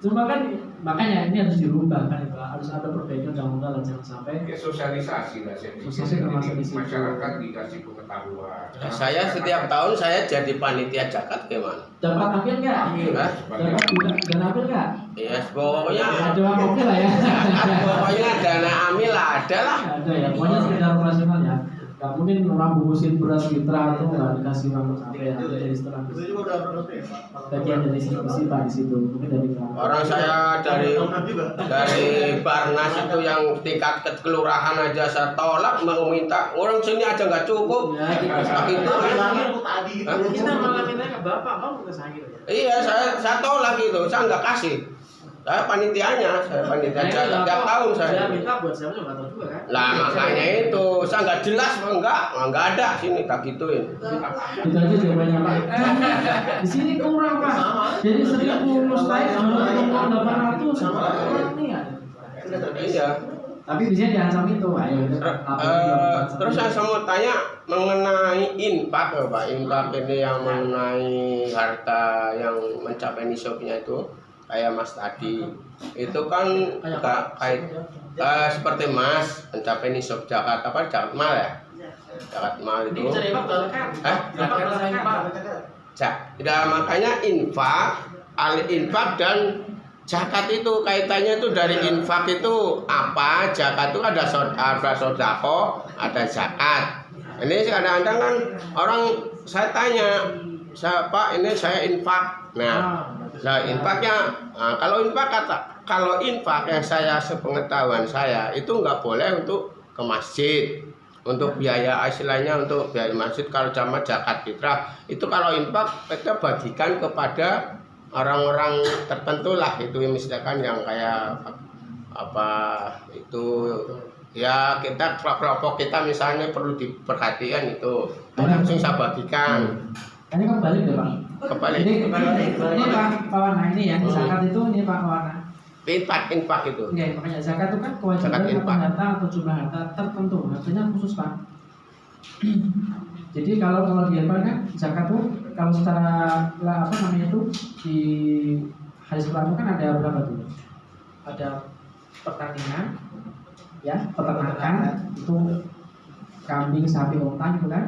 D: Cuma kan makanya ini harus dirubah kan itu, harus ada perbaikan undang-undang jangan sampai
E: ya sosialisasi lah masyarakat dikasih pengetahuan.
B: Saya setiap tahun saya jadi panitia zakat gimana?
D: Dapat ambil nggak? Dapat ambil nggak?
B: Ya pokoknya
D: ada oke lah ya.
B: Pokoknya dana amil ada lah.
D: Ada ya, pokoknya sekedar operasional ya. Gak mungkin orang bungkusin beras mitra itu nggak dikasih uang sampai dari setelah
C: Itu juga udah
D: bagian dari sisi pak di situ mungkin dari
B: orang saya dari Barnas itu yang tingkat kelurahan aja saya tolak, mau minta orang sini aja nggak cukup.
D: Ya,
C: tadi
D: kita malah minta ke bapak mau ke saya gitu ya.
B: Iya saya tolak gitu, saya nggak kasih. Saya panitianya tiap tahun saya.
D: Dia minta buat siapa juga nggak tahu juga kan.
B: Lah makanya itu saya nggak jelas nggak ada sini tak gituin.
D: Itu aja jawabannya Pak. Di sini kurang Pak. Jadi 1.000 slide sama 800 kurang nih ya.
B: Iya.
D: Tapi biasanya diancam itu, ayo.
B: Terus saya mau tanya mengenai infak ya Pak. Infak ini yang mengenai harta yang mencapai nisabnya itu kayak Mas tadi. Itu kan seperti Mas mencapai nisab zakat apa zakat mal ya? Zakat mal itu. Tidak, makanya infak, infak dan zakat itu kaitannya itu dari infak itu apa? Zakat itu ada sodako, ada zakat. Ini kadang-kadang kan orang saya tanya, Pak ini saya infak. Nah infaknya, kalau infak yang saya sepengetahuan saya itu nggak boleh untuk ke masjid, untuk biaya istilahnya untuk biaya masjid. Kalau sama zakat fitrah itu kalau infak kita bagikan kepada orang-orang tertentu lah, itu misalkan yang kayak apa itu ya kita kelompok kita misalnya perlu diperhatikan itu langsung saya bagikan.
D: Ini kembali deh Pak.
B: Kembali.
D: Ini Pak Wana ini ya zakat itu ini Pak Wana.
B: Infak itu.
D: Enggak, makanya zakat itu kan kewajiban atau harta atau jumlah harta tertentu, harganya khusus Pak. Jadi kalau dia kan zakat tuh kalau secara apa namanya itu di hadis Quran kan ada berapa tuh? Ada pertanian, ya peternakan itu kambing, sapi, unta gitu kan.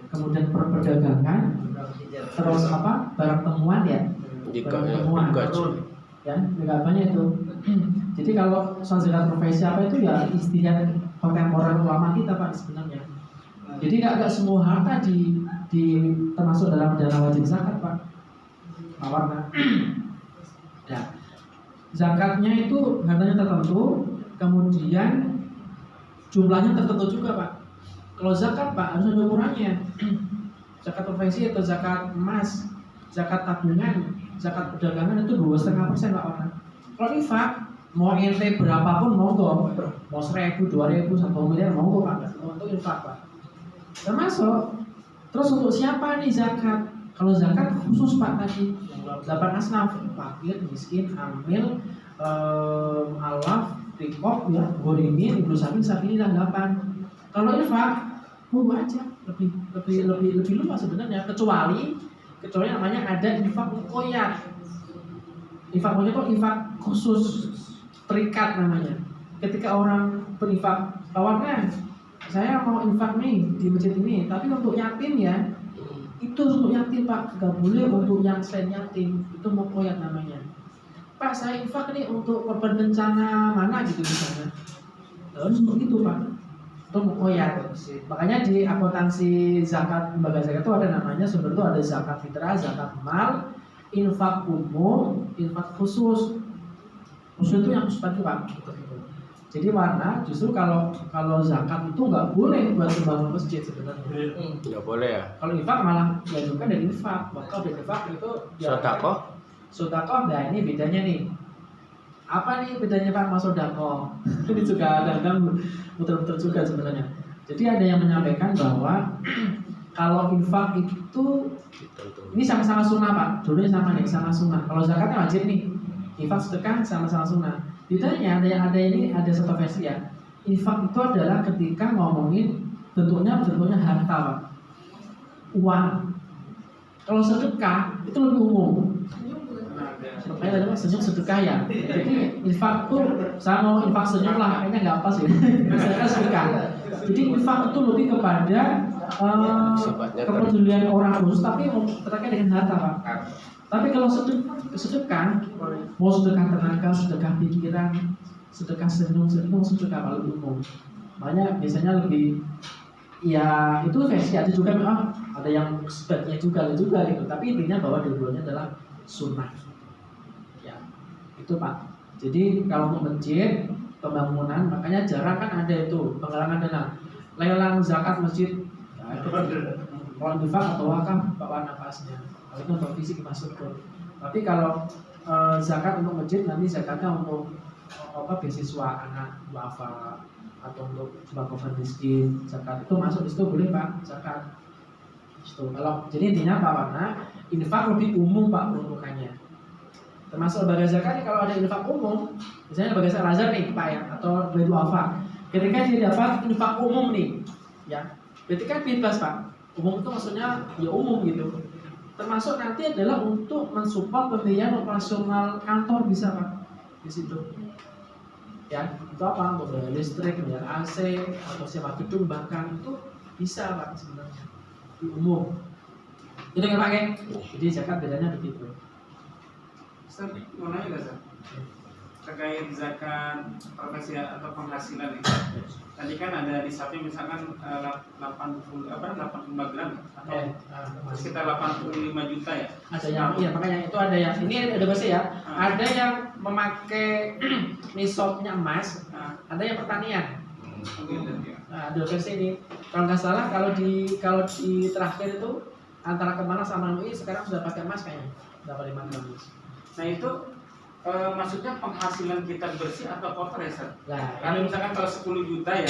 D: Kemudian perdagangan, terus apa barang temuan ya, barang temuan, ya banyak itu. Jadi kalau soal zakat profesi apa itu ya istilah kontemporer ulama kita Pak sebenarnya. Jadi nggak semua harta di termasuk dalam dana wajib zakat Pak. Warna. Ya. Zakatnya itu hartanya tertentu, kemudian jumlahnya tertentu juga Pak. Kalau zakat Pak harus ada ukurannya. Zakat profesi atau zakat emas, zakat tabungan, zakat perdagangan itu 2,5% Pak Warna. Kalau infak mau ente berapapun monggo, mau 1.000, 2.000, 1 miliar monggo Pak. Untuk infak Pak. Termasuk terus untuk siapa nih zakat? Kalau zakat khusus Pak tadi 8 asnaf, fakir, miskin, hamil, alaf, rikop, ya, gorimin, ibnu sabil, sabilillah 8. Kalau infak monggo aja, lebih luas sebenarnya, kecuali namanya ada infak muqayyad. Infak muqayyad itu infak khusus terikat namanya. Ketika orang berinfak tawarkan, saya mau infak nih di masjid ini, tapi untuk yatim ya, itu untuk yatim Pak, nggak boleh untuk yang selain yatim, itu muqayyad namanya. Pak saya infak nih untuk korban bencana mana gitu misalnya, harus untuk itu Pak, itu muqayyad. Makanya di akuntansi zakat, lembaga zakat itu ada namanya sumber itu ada zakat fitrah, zakat mal, infak umum, infak khusus. Khusus itu yang khusus tadi Pak. Jadi warna justru kalau zakat itu nggak boleh buat membangun masjid sebenarnya.
B: Nggak boleh ya.
D: Kalau infak malah diajukan dari infak. Wakaf dan infak itu sodakoh. Nah ini bedanya nih. Apa nih bedanya Pak sama sodakoh? Ini juga kadang muter-muter juga sebenarnya. Jadi ada yang menyampaikan bahwa kalau infak itu ini sama-sama sunnah Pak. Dulunya sama nih, sama sunnah. Kalau zakatnya wajib nih. Infak sedekah sama-sama sunnah. Bedanya ada satu versi ya. Infak itu adalah ketika ngomongin bentuknya harta Pak. Uang. Kalau sedekah itu lebih umum. Makanya ada senyum sedekah ya. Jadi infak itu saya mau infak senyum lah, kayaknya nggak pas ya. Misalnya sedekah. Jadi infak itu lebih kepada kepedulian orang khusus, tapi terkait dengan harta Pak. Tapi kalau sedekah, mau sedekah tenaga, sedekah pikiran, sedekah senyum, sedekah paling umum. Makanya biasanya lebih, ya itu versi ada juga, ada yang sebaiknya juga gitu. Tapi intinya bahwa dua-duanya adalah sunnah. Ya, itu Pak. Jadi kalau untuk masjid, pembangunan, makanya jarang kan ada itu penggalangan dana, lelang zakat masjid. Ya, itu kalau infak atau wakaf Pak Warna pasnya. Itu untuk fisik masuk tuh. Tapi kalau zakat untuk masjid, nanti zakatnya untuk beasiswa anak duafa atau untuk sembako miskin, zakat itu masuk di situ boleh Pak, zakat. Itu kalau jadi intinya Pak Warna, infak lebih umum Pak peruntukannya. Termasuk lembaga zakat kalau ada infak umum, misalnya lembaga zakat Al-Azhar nih Pak ya, atau Baitul Wafa. Ketika dia dapat infak umum nih, ya, berarti kan bebas Pak. Umum itu maksudnya ya umum gitu. Termasuk nanti adalah untuk mensupport pembiayaan operasional kantor bisa Pak di situ. Ya, itu apa? Untuk bayar listrik, bayar AC, atau sewa gedung bahkan itu bisa Pak sebenarnya di umum. Itu nggak pakai? Jadi zakat bedanya begitu.
A: Ustaz, mau nanya nggak Ustaz? Terkait zakat profesi atau penghasilan nih. Tadi kan ada di sapi misalkan 85 gram atau sekitar 85 juta ya.
D: Ada yang iya makanya itu ada yang ini ada bahasa ya. Ada yang memakai nisabnya emas, ada yang pertanian. Nah, dua versi ini. Kalau nggak salah kalau di terakhir itu antara Kemana sama UI sekarang sudah pakai emas kayaknya. Dapat 5 gram.
A: Nah itu maksudnya penghasilan kita bersih atau kotor ya Ustaz?
D: Nah,
A: Kalau misalkan kalau 10 juta ya,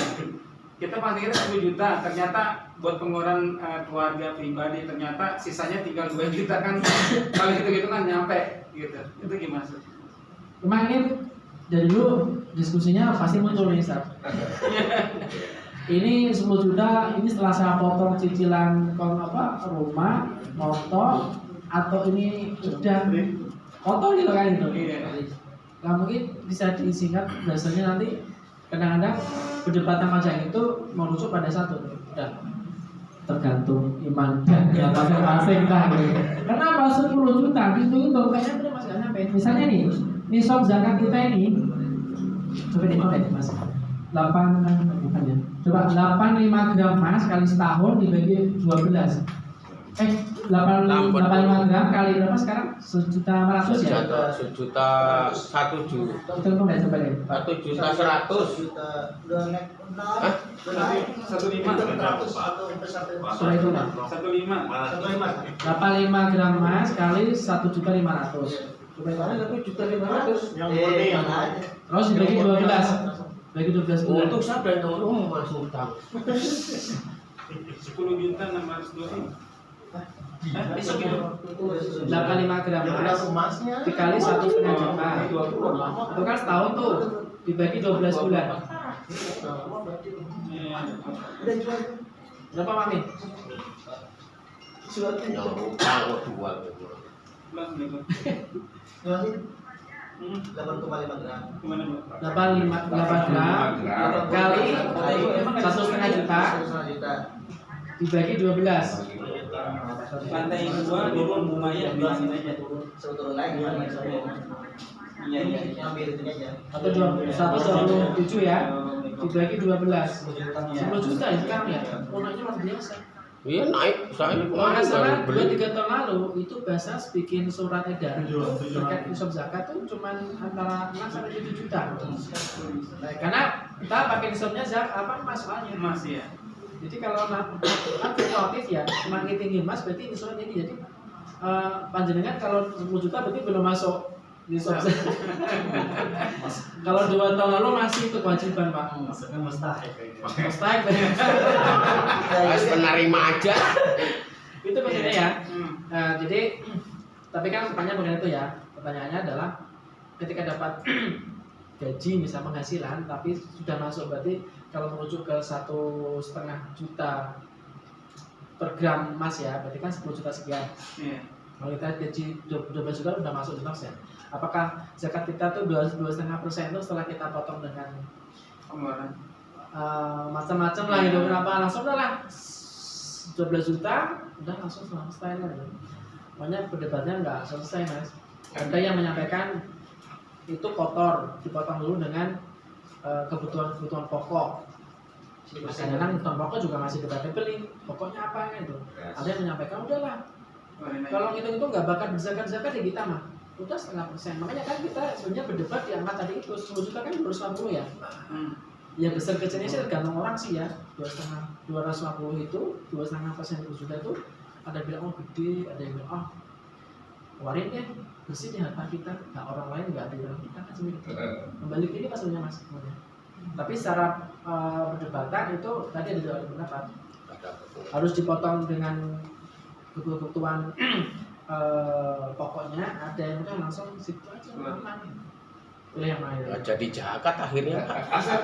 A: kita pasti kita 10 juta, ternyata buat pengeluaran keluarga pribadi ternyata sisanya tinggal 2 juta kan, kalau gitu kan nyampe gitu. Itu gimana Ustaz?
D: memang ini dari dulu diskusinya pasti muncul nih Ustaz. Ini 10 juta, ini setelah saya potong cicilan rumah, motor, atau ini udah foto gitu kan itu. Nah mungkin bisa disingkat dasarnya nanti kadang-kadang perdebatan macam itu merujuk pada satu udah tergantung iman dan masing-masing lah gitu. Kenapa 10 juta itu kayaknya udah masih nggak nyampe. Misalnya nih nisab zakat kita ini coba deh mas 8 bukan ya coba 85 gram emas kali setahun dibagi 12 85 gram kali berapa sekarang? 1.500.000 ya?
B: 1 juta 1 juta.
D: Betul kok nggak coba deh?
B: 1 juta 100.
C: Udah naik.
B: Hah?
A: 1,5.
D: Sudah itu lah.
A: 1,5.
D: 85 gram emas kali 1.500.000. Coba itu.
C: 1.500.000. Yang murni yang aja.
D: Terus dibagi 12. Bagi 12 bulan.
B: Untuk siapa yang ngomong Mas Utang?
A: 10 juta 620. Besok itu
D: 85 gram emas dikali 1,5 juta. Itu kan setahun tuh dibagi 12 bulan. Berapa Mami?
B: Yang utang jual.
C: 8,5 gram.
A: Gimana Bu?
D: 8 gram kali 1,5 juta dibagi 12.
A: Lantai 2 turun lumayan biarin aja.
C: Turun lagi. Iya, ambil itu aja.
D: Atau 127 ya dibagi 12 10 juta ya sekarang ya. Naiknya luar biasa.
B: Iya naik. Saya
D: Kalau salah 2-3 tahun lalu itu Basas bikin surat edaran terkait nisab zakat tuh cuma antara 6 sampai 7 juta. Karena kita pakai nisabnya zakat masalahnya
A: Emas ya.
D: jadi kalau kan fluktuatif ya semakin tinggi emas berarti nisabnya tinggi. Jadi panjenengan kalau 10 juta berarti belum masuk nisab. Kalau 2 tahun lalu masih itu kewajiban Pak.
C: Maksudnya mustahil kayaknya.
D: Mustahil.
B: harus penerima aja.
D: Itu maksudnya ya. Nah, jadi tapi kan pertanyaan mengenai itu ya. Pertanyaannya adalah ketika dapat gaji misalnya penghasilan tapi sudah masuk berarti kalau merujuk ke 1,5 juta per gram emas ya berarti kan 10 juta sekian.
A: Iya.
D: Kalau kita gaji 12 juta udah masuk di emas ya. Apakah zakat kita tuh 2,5% itu setelah kita potong dengan
A: Pengeluaran.
D: macam-macam lah gitu kenapa langsung udah lah 12 juta udah langsung selesai lah gitu. Makanya perdebatannya nggak selesai mas. Ada yang menyampaikan itu kotor dipotong dulu dengan kebutuhan pokok. Kadang-kadang kebutuhan pokok juga masih kita beli. Pokoknya apa gitu. Ada yang menyampaikan udahlah. Kalau itu nggak bakal berzakat ya kita mah udah 0,5%. Makanya kan kita sebenarnya berdebat di angka tadi itu 10 juta kan 250 ya. Ya besar kecilnya sih tergantung orang sih ya. 250 itu 2,5% 10 juta itu ada yang bilang oh gede, ada yang bilang keluarin deh bersih di harta kita, nah orang lain nggak ada dalam kita kan seperti itu. Kembali ini maksudnya mas sebenarnya. Tapi secara perdebatan itu tadi ada dua pendapat, harus dipotong dengan kebutuhan pokoknya, ada yang udah langsung situ aja aman. Pilih yang mana?
B: Nggak jadi jakat akhirnya.
F: Bisa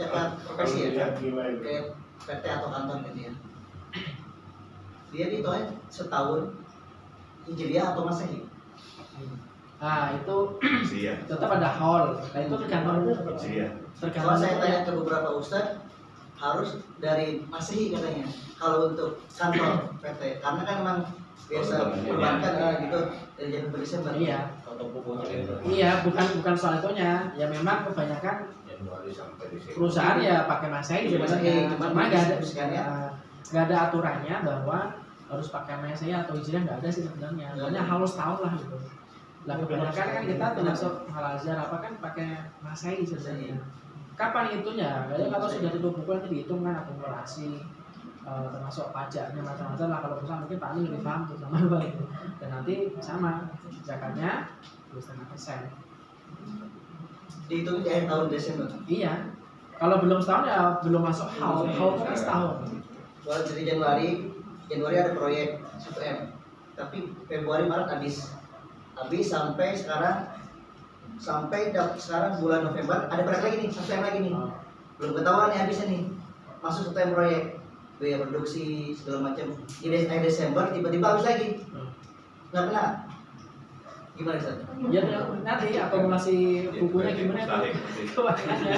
F: jakat profesi ya, kayak PT atau kantor gitu ya. Dia dihitungnya setahun Hijriah atau Masehi.
D: Nah itu
G: Iya.
D: tetap ada haul. Nah itu tergantung
G: Iya.
F: Kalau saya tanya ke beberapa ustadz, harus dari Masehi katanya. Kalau untuk kantor PT, karena kan memang biasa perbankan gitu dari Januari Desember.
D: iya.
E: Atau bukunya
D: Iya, bukan soal itunya. Ya memang kebanyakan
E: Januari sampai Desember.
D: perusahaan ya pakai Masehi sebenarnya.
F: Cuma
D: Cuma nggak ada
F: ya.
D: nggak ada aturannya bahwa harus pakai Masehi atau Hijriah, nggak ada sih sebenarnya. Hanya harus tahu lah gitu. Lah kebanyakan kan kita termasuk Al Azhar apa kan pakai Masehi sebenarnya. Kapan itunya? Kalau sudah tutup buku nanti dihitung kan akumulasi, termasuk pajaknya macam-macam lah. Kalau perusahaan mungkin Pak Ali lebih paham terutama itu. Dan nanti sama zakatnya 2,5%.
F: Dihitung di akhir tahun Desember.
D: Iya. Kalau belum setahun ya belum masuk haul. Haul itu kan setahun.
F: Kalau dari Januari ada proyek 1M, tapi Februari Maret habis sampai sekarang bulan November ada proyek lagi nih, 1M lagi nih. Belum ketahuan nih habisnya nih. Masuk 1M proyek, biaya produksi segala macam. Di akhir Desember tiba-tiba habis lagi. Nggak kena. Gimana Ustaz?
D: Ya nanti akumulasi bukunya gimana tuh? Itu makanya.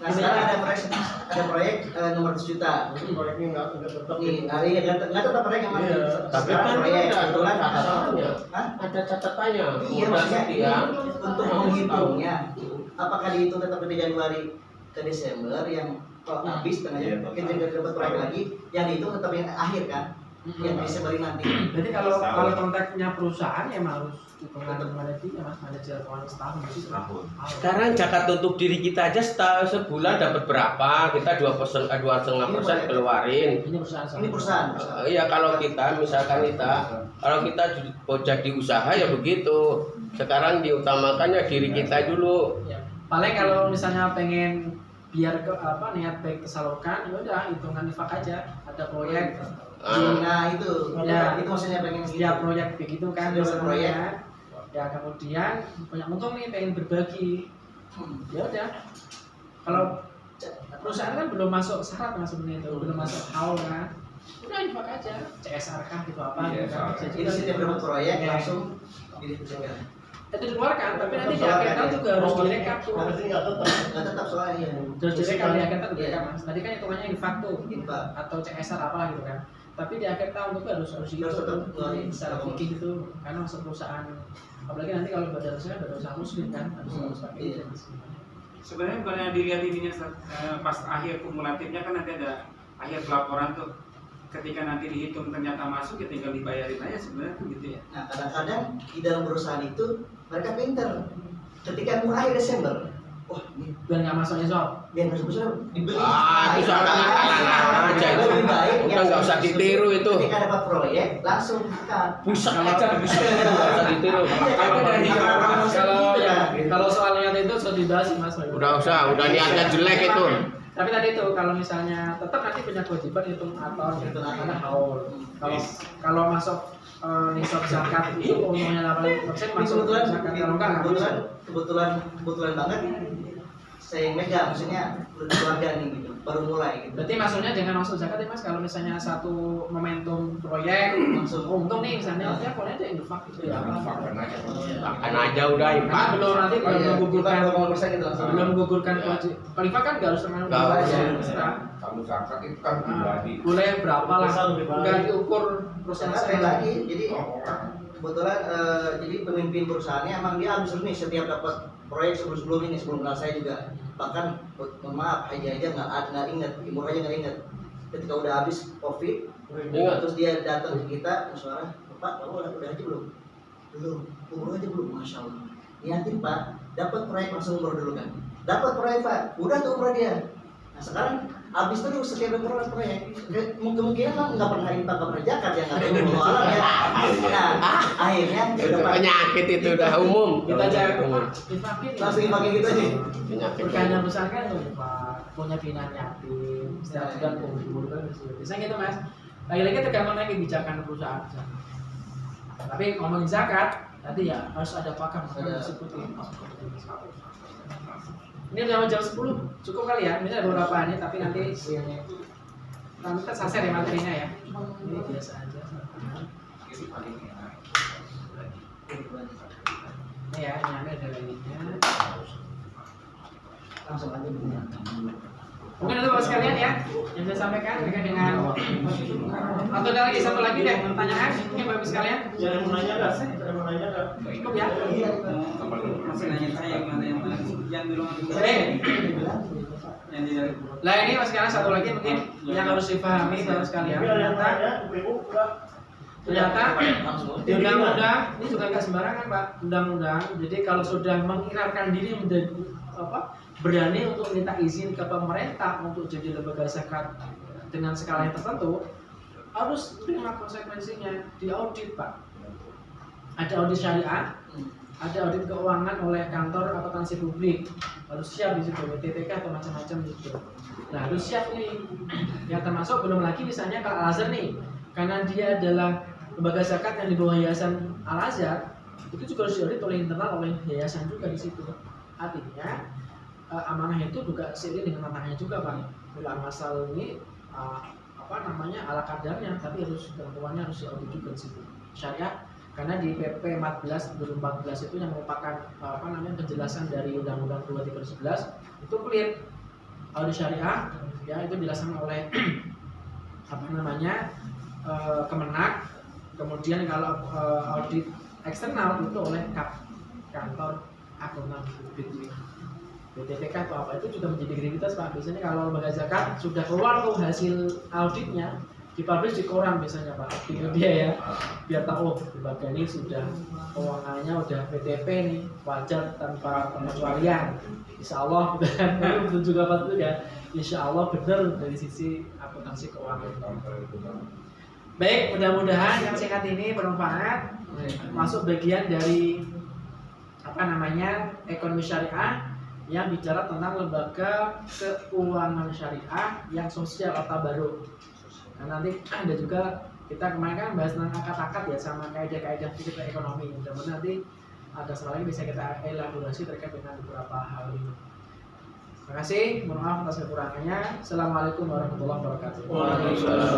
F: Nah sekarang ada proyek 600 juta.
C: Proyeknya nggak tetap.
F: Nih, hari ini nggak tetap proyek yang mana?
C: Iya.
B: Tapi
F: Sekarang
B: kan
F: proyek
B: ada
F: kebetulan
B: catatannya.
F: Hah?
B: Ada catatannya.
F: Iya maksudnya
B: ya.
F: untuk menghitungnya, apakah dihitung tetap dari Januari ke Desember yang kalau habis tengahnya kita dapat proyek lagi, yang dihitung tetap yang akhir kan, yang Desember nanti.
D: Jadi kalau konteksnya perusahaan ya emang harus hitungan manajemen mas, manajer keuangan setahun sih.
B: Sekarang zakat untuk diri kita aja sebulan dapat berapa? Kita 2,5% keluarin.
D: Ini perusahaan.
F: Ini perusahaan.
B: Iya kalau kita misalkan kalau kita jadi usaha ya begitu. Sekarang diutamakannya diri kita dulu.
D: Ya. Paling kalau misalnya pengen biar niat baik tersalurkan, ya udah hitungan infak aja. Ada proyek.
F: Nah itu maksudnya pengen
D: Setiap proyek begitu kan
F: Setiap proyek.
D: ya kemudian banyak untung nih pengen berbagi, ya udah. Kalau perusahaan kan belum masuk syarat mas sebenarnya itu, belum masuk haul kan, udah infak aja, CSR kah gitu apa gitu kan.
F: Jadi setiap dapat proyek langsung didistribusikan.
D: Itu dikeluarkan, tapi nanti di akhir tahun juga harus direkap tuh.
C: Pasti nggak tetap
F: soalnya.
D: Harus direkap di akhir tahun direkap mas. Tadi kan hitungannya infak tuh,
F: Infak.
D: atau CSR apa gitu kan. Tapi di akhir tahun itu harus
F: Harus
D: gitu
F: tetap keluarin.
D: secara fikih itu, karena masuk perusahaan. Apalagi nanti kalau badan usaha muslim kan harus pakai
F: Iya.
D: itu.
A: Sebenarnya bukan yang dilihat ininya pas akhir kumulatifnya kan nanti ada akhir pelaporan tuh. Ketika nanti dihitung ternyata masuk ya tinggal dibayarin aja sebenarnya tuh gitu ya.
F: Nah kadang-kadang di dalam perusahaan itu mereka pinter. Ketika mau akhir Desember, wah ini
D: Biar nggak masuknya sob.
F: biar besar dibeli.
B: Itu soal aja itu.
F: Lebih baik.
B: Udah nggak usah ditiru itu.
F: Ketika dapat proyek langsung bukan.
B: Busak aja bisa nggak usah ditiru.
D: Kalau soal niat itu sudah dibahas sih mas.
B: Udah niatnya jelek itu.
D: Tapi tadi itu kalau misalnya tetap nanti punya kewajiban hitung atau karena haul. Kalau masuk nisab zakat itu umumnya 80% masuk zakat, kalau enggak nggak masuk.
F: kebetulan banget saya yang megang, maksudnya keluarga nih gitu, baru mulai gitu.
D: Berarti maksudnya jangan masuk zakat ya mas, kalau misalnya satu momentum proyek langsung untung nih misalnya, ya boleh aja infak gitu ya.
B: Makan aja udah
D: Karena
B: infak.
D: belum nanti belum menggugurkan
F: gitu langsung.
D: belum menggugurkan kewajiban. Kalau infak kan nggak harus dengan
B: Nggak harus.
E: Kamu zakat itu kan pribadi.
D: boleh berapa lah, nggak diukur
F: Karena
D: prosesnya
F: sekali lagi, jadi
E: Orang
F: kebetulan jadi pemimpin perusahaannya emang dia harus nih setiap dapat proyek sebelum ini, sebelum kenal saya juga, bahkan mohon maaf haji aja nggak inget, timur aja nggak inget. Ketika udah habis covid, terus dia datang ke kita, suara Pak, kamu udah haji belum? Umroh aja belum, masya Allah. Niatin Pak, dapat proyek langsung umroh dulu kan? Dapat proyek Pak, udah tuh umroh dia. Nah sekarang habis itu setiap dapat proyek, kemungkinan nggak pernah infak, nggak pernah zakat ya, nggak tahu pengeluaran ya. Nah, akhirnya
B: Itu penyakit itu udah umum.
D: Kita aja
B: Umum.
F: langsung dipakai gitu aja.
B: Penyakit.
D: berkahnya besar kan tuh Pak, punya binaan yatim, setiap bulan kumpul kan biasanya gitu Mas. Lagi-lagi tergantung lagi kebijakan perusahaan. Tapi ngomongin zakat, tadi ya harus ada pakar
F: Ada.
D: seperti ini udah jam 10, cukup kali ya. Ini ada beberapa ini, tapi nanti kita saser ya materinya ya. Ini biasa aja. Ini ya, ini ada lainnya.
F: Langsung aja.
D: Mungkin itu Bapak sekalian ya yang saya sampaikan terkait dengan atau ada lagi satu lagi deh pertanyaan mungkin Bapak sekalian.
C: Ada yang mau nanya nggak? Ada yang mau nanya nggak?
D: Cukup ya.
G: Masih nanya saya yang mana yang di ruang yang di dalam.
D: Lah ini Mas sekalian satu lagi mungkin yang harus dipahami Bapak sekalian.
C: Tapi ada yang
D: Ternyata
C: nanya, ibu enggak?
D: di undang-undang ini juga nggak sembarangan Pak, undang-undang. Jadi kalau sudah mengikirkan diri menjadi berani untuk minta izin ke pemerintah untuk jadi lembaga zakat dengan skala yang tertentu, harus terima konsekuensinya, diaudit Pak. Ada audit syariah, ada audit keuangan oleh kantor akuntansi publik, harus siap di situ, WTPK atau macam-macam gitu. Nah harus siap nih, yang termasuk belum lagi misalnya kalau Al-Azhar nih, karena dia adalah lembaga zakat yang di bawah yayasan Al-Azhar, itu juga harus diaudit oleh internal oleh yayasan juga di situ. Artinya amanah itu juga seiring dengan tantangannya juga Pak. Ulama masal ini ala kadarnya, tapi harus ketentuannya harus diaudit juga di situ. Syariah karena di PP 14 2014 itu yang merupakan penjelasan dari Undang-Undang 2311 itu clear audit syariah ya itu dilaksanakan oleh Kemenak. Kemudian kalau audit eksternal itu oleh kantor akuntan publik. BTPK atau apa itu juga menjadi kredibilitas Pak. Biasanya kalau lembaga zakat sudah keluar tuh hasil auditnya dipublish di koran biasanya Pak, di media ya, biar tahu lembaga ini sudah keuangannya udah BTP nih, wajar tanpa pengecualian. Insya Allah betul juga Pak itu ya. Insya Allah benar dari sisi akuntansi keuangan. Baik, mudah-mudahan yang singkat ini bermanfaat, masuk bagian dari ekonomi syariah yang bicara tentang lembaga keuangan syariah yang sosial atau baru. Nah, nanti ada juga kita kemarin kan bahas tentang akad-akad ya sama kaidah-kaidah fikih ekonomi. Mudah-mudahan nanti ada salah lagi bisa kita elaborasi terkait dengan beberapa hal ini. Terima kasih, mohon maaf atas kekurangannya. Assalamualaikum warahmatullahi wabarakatuh.
B: Waalaikumsalam.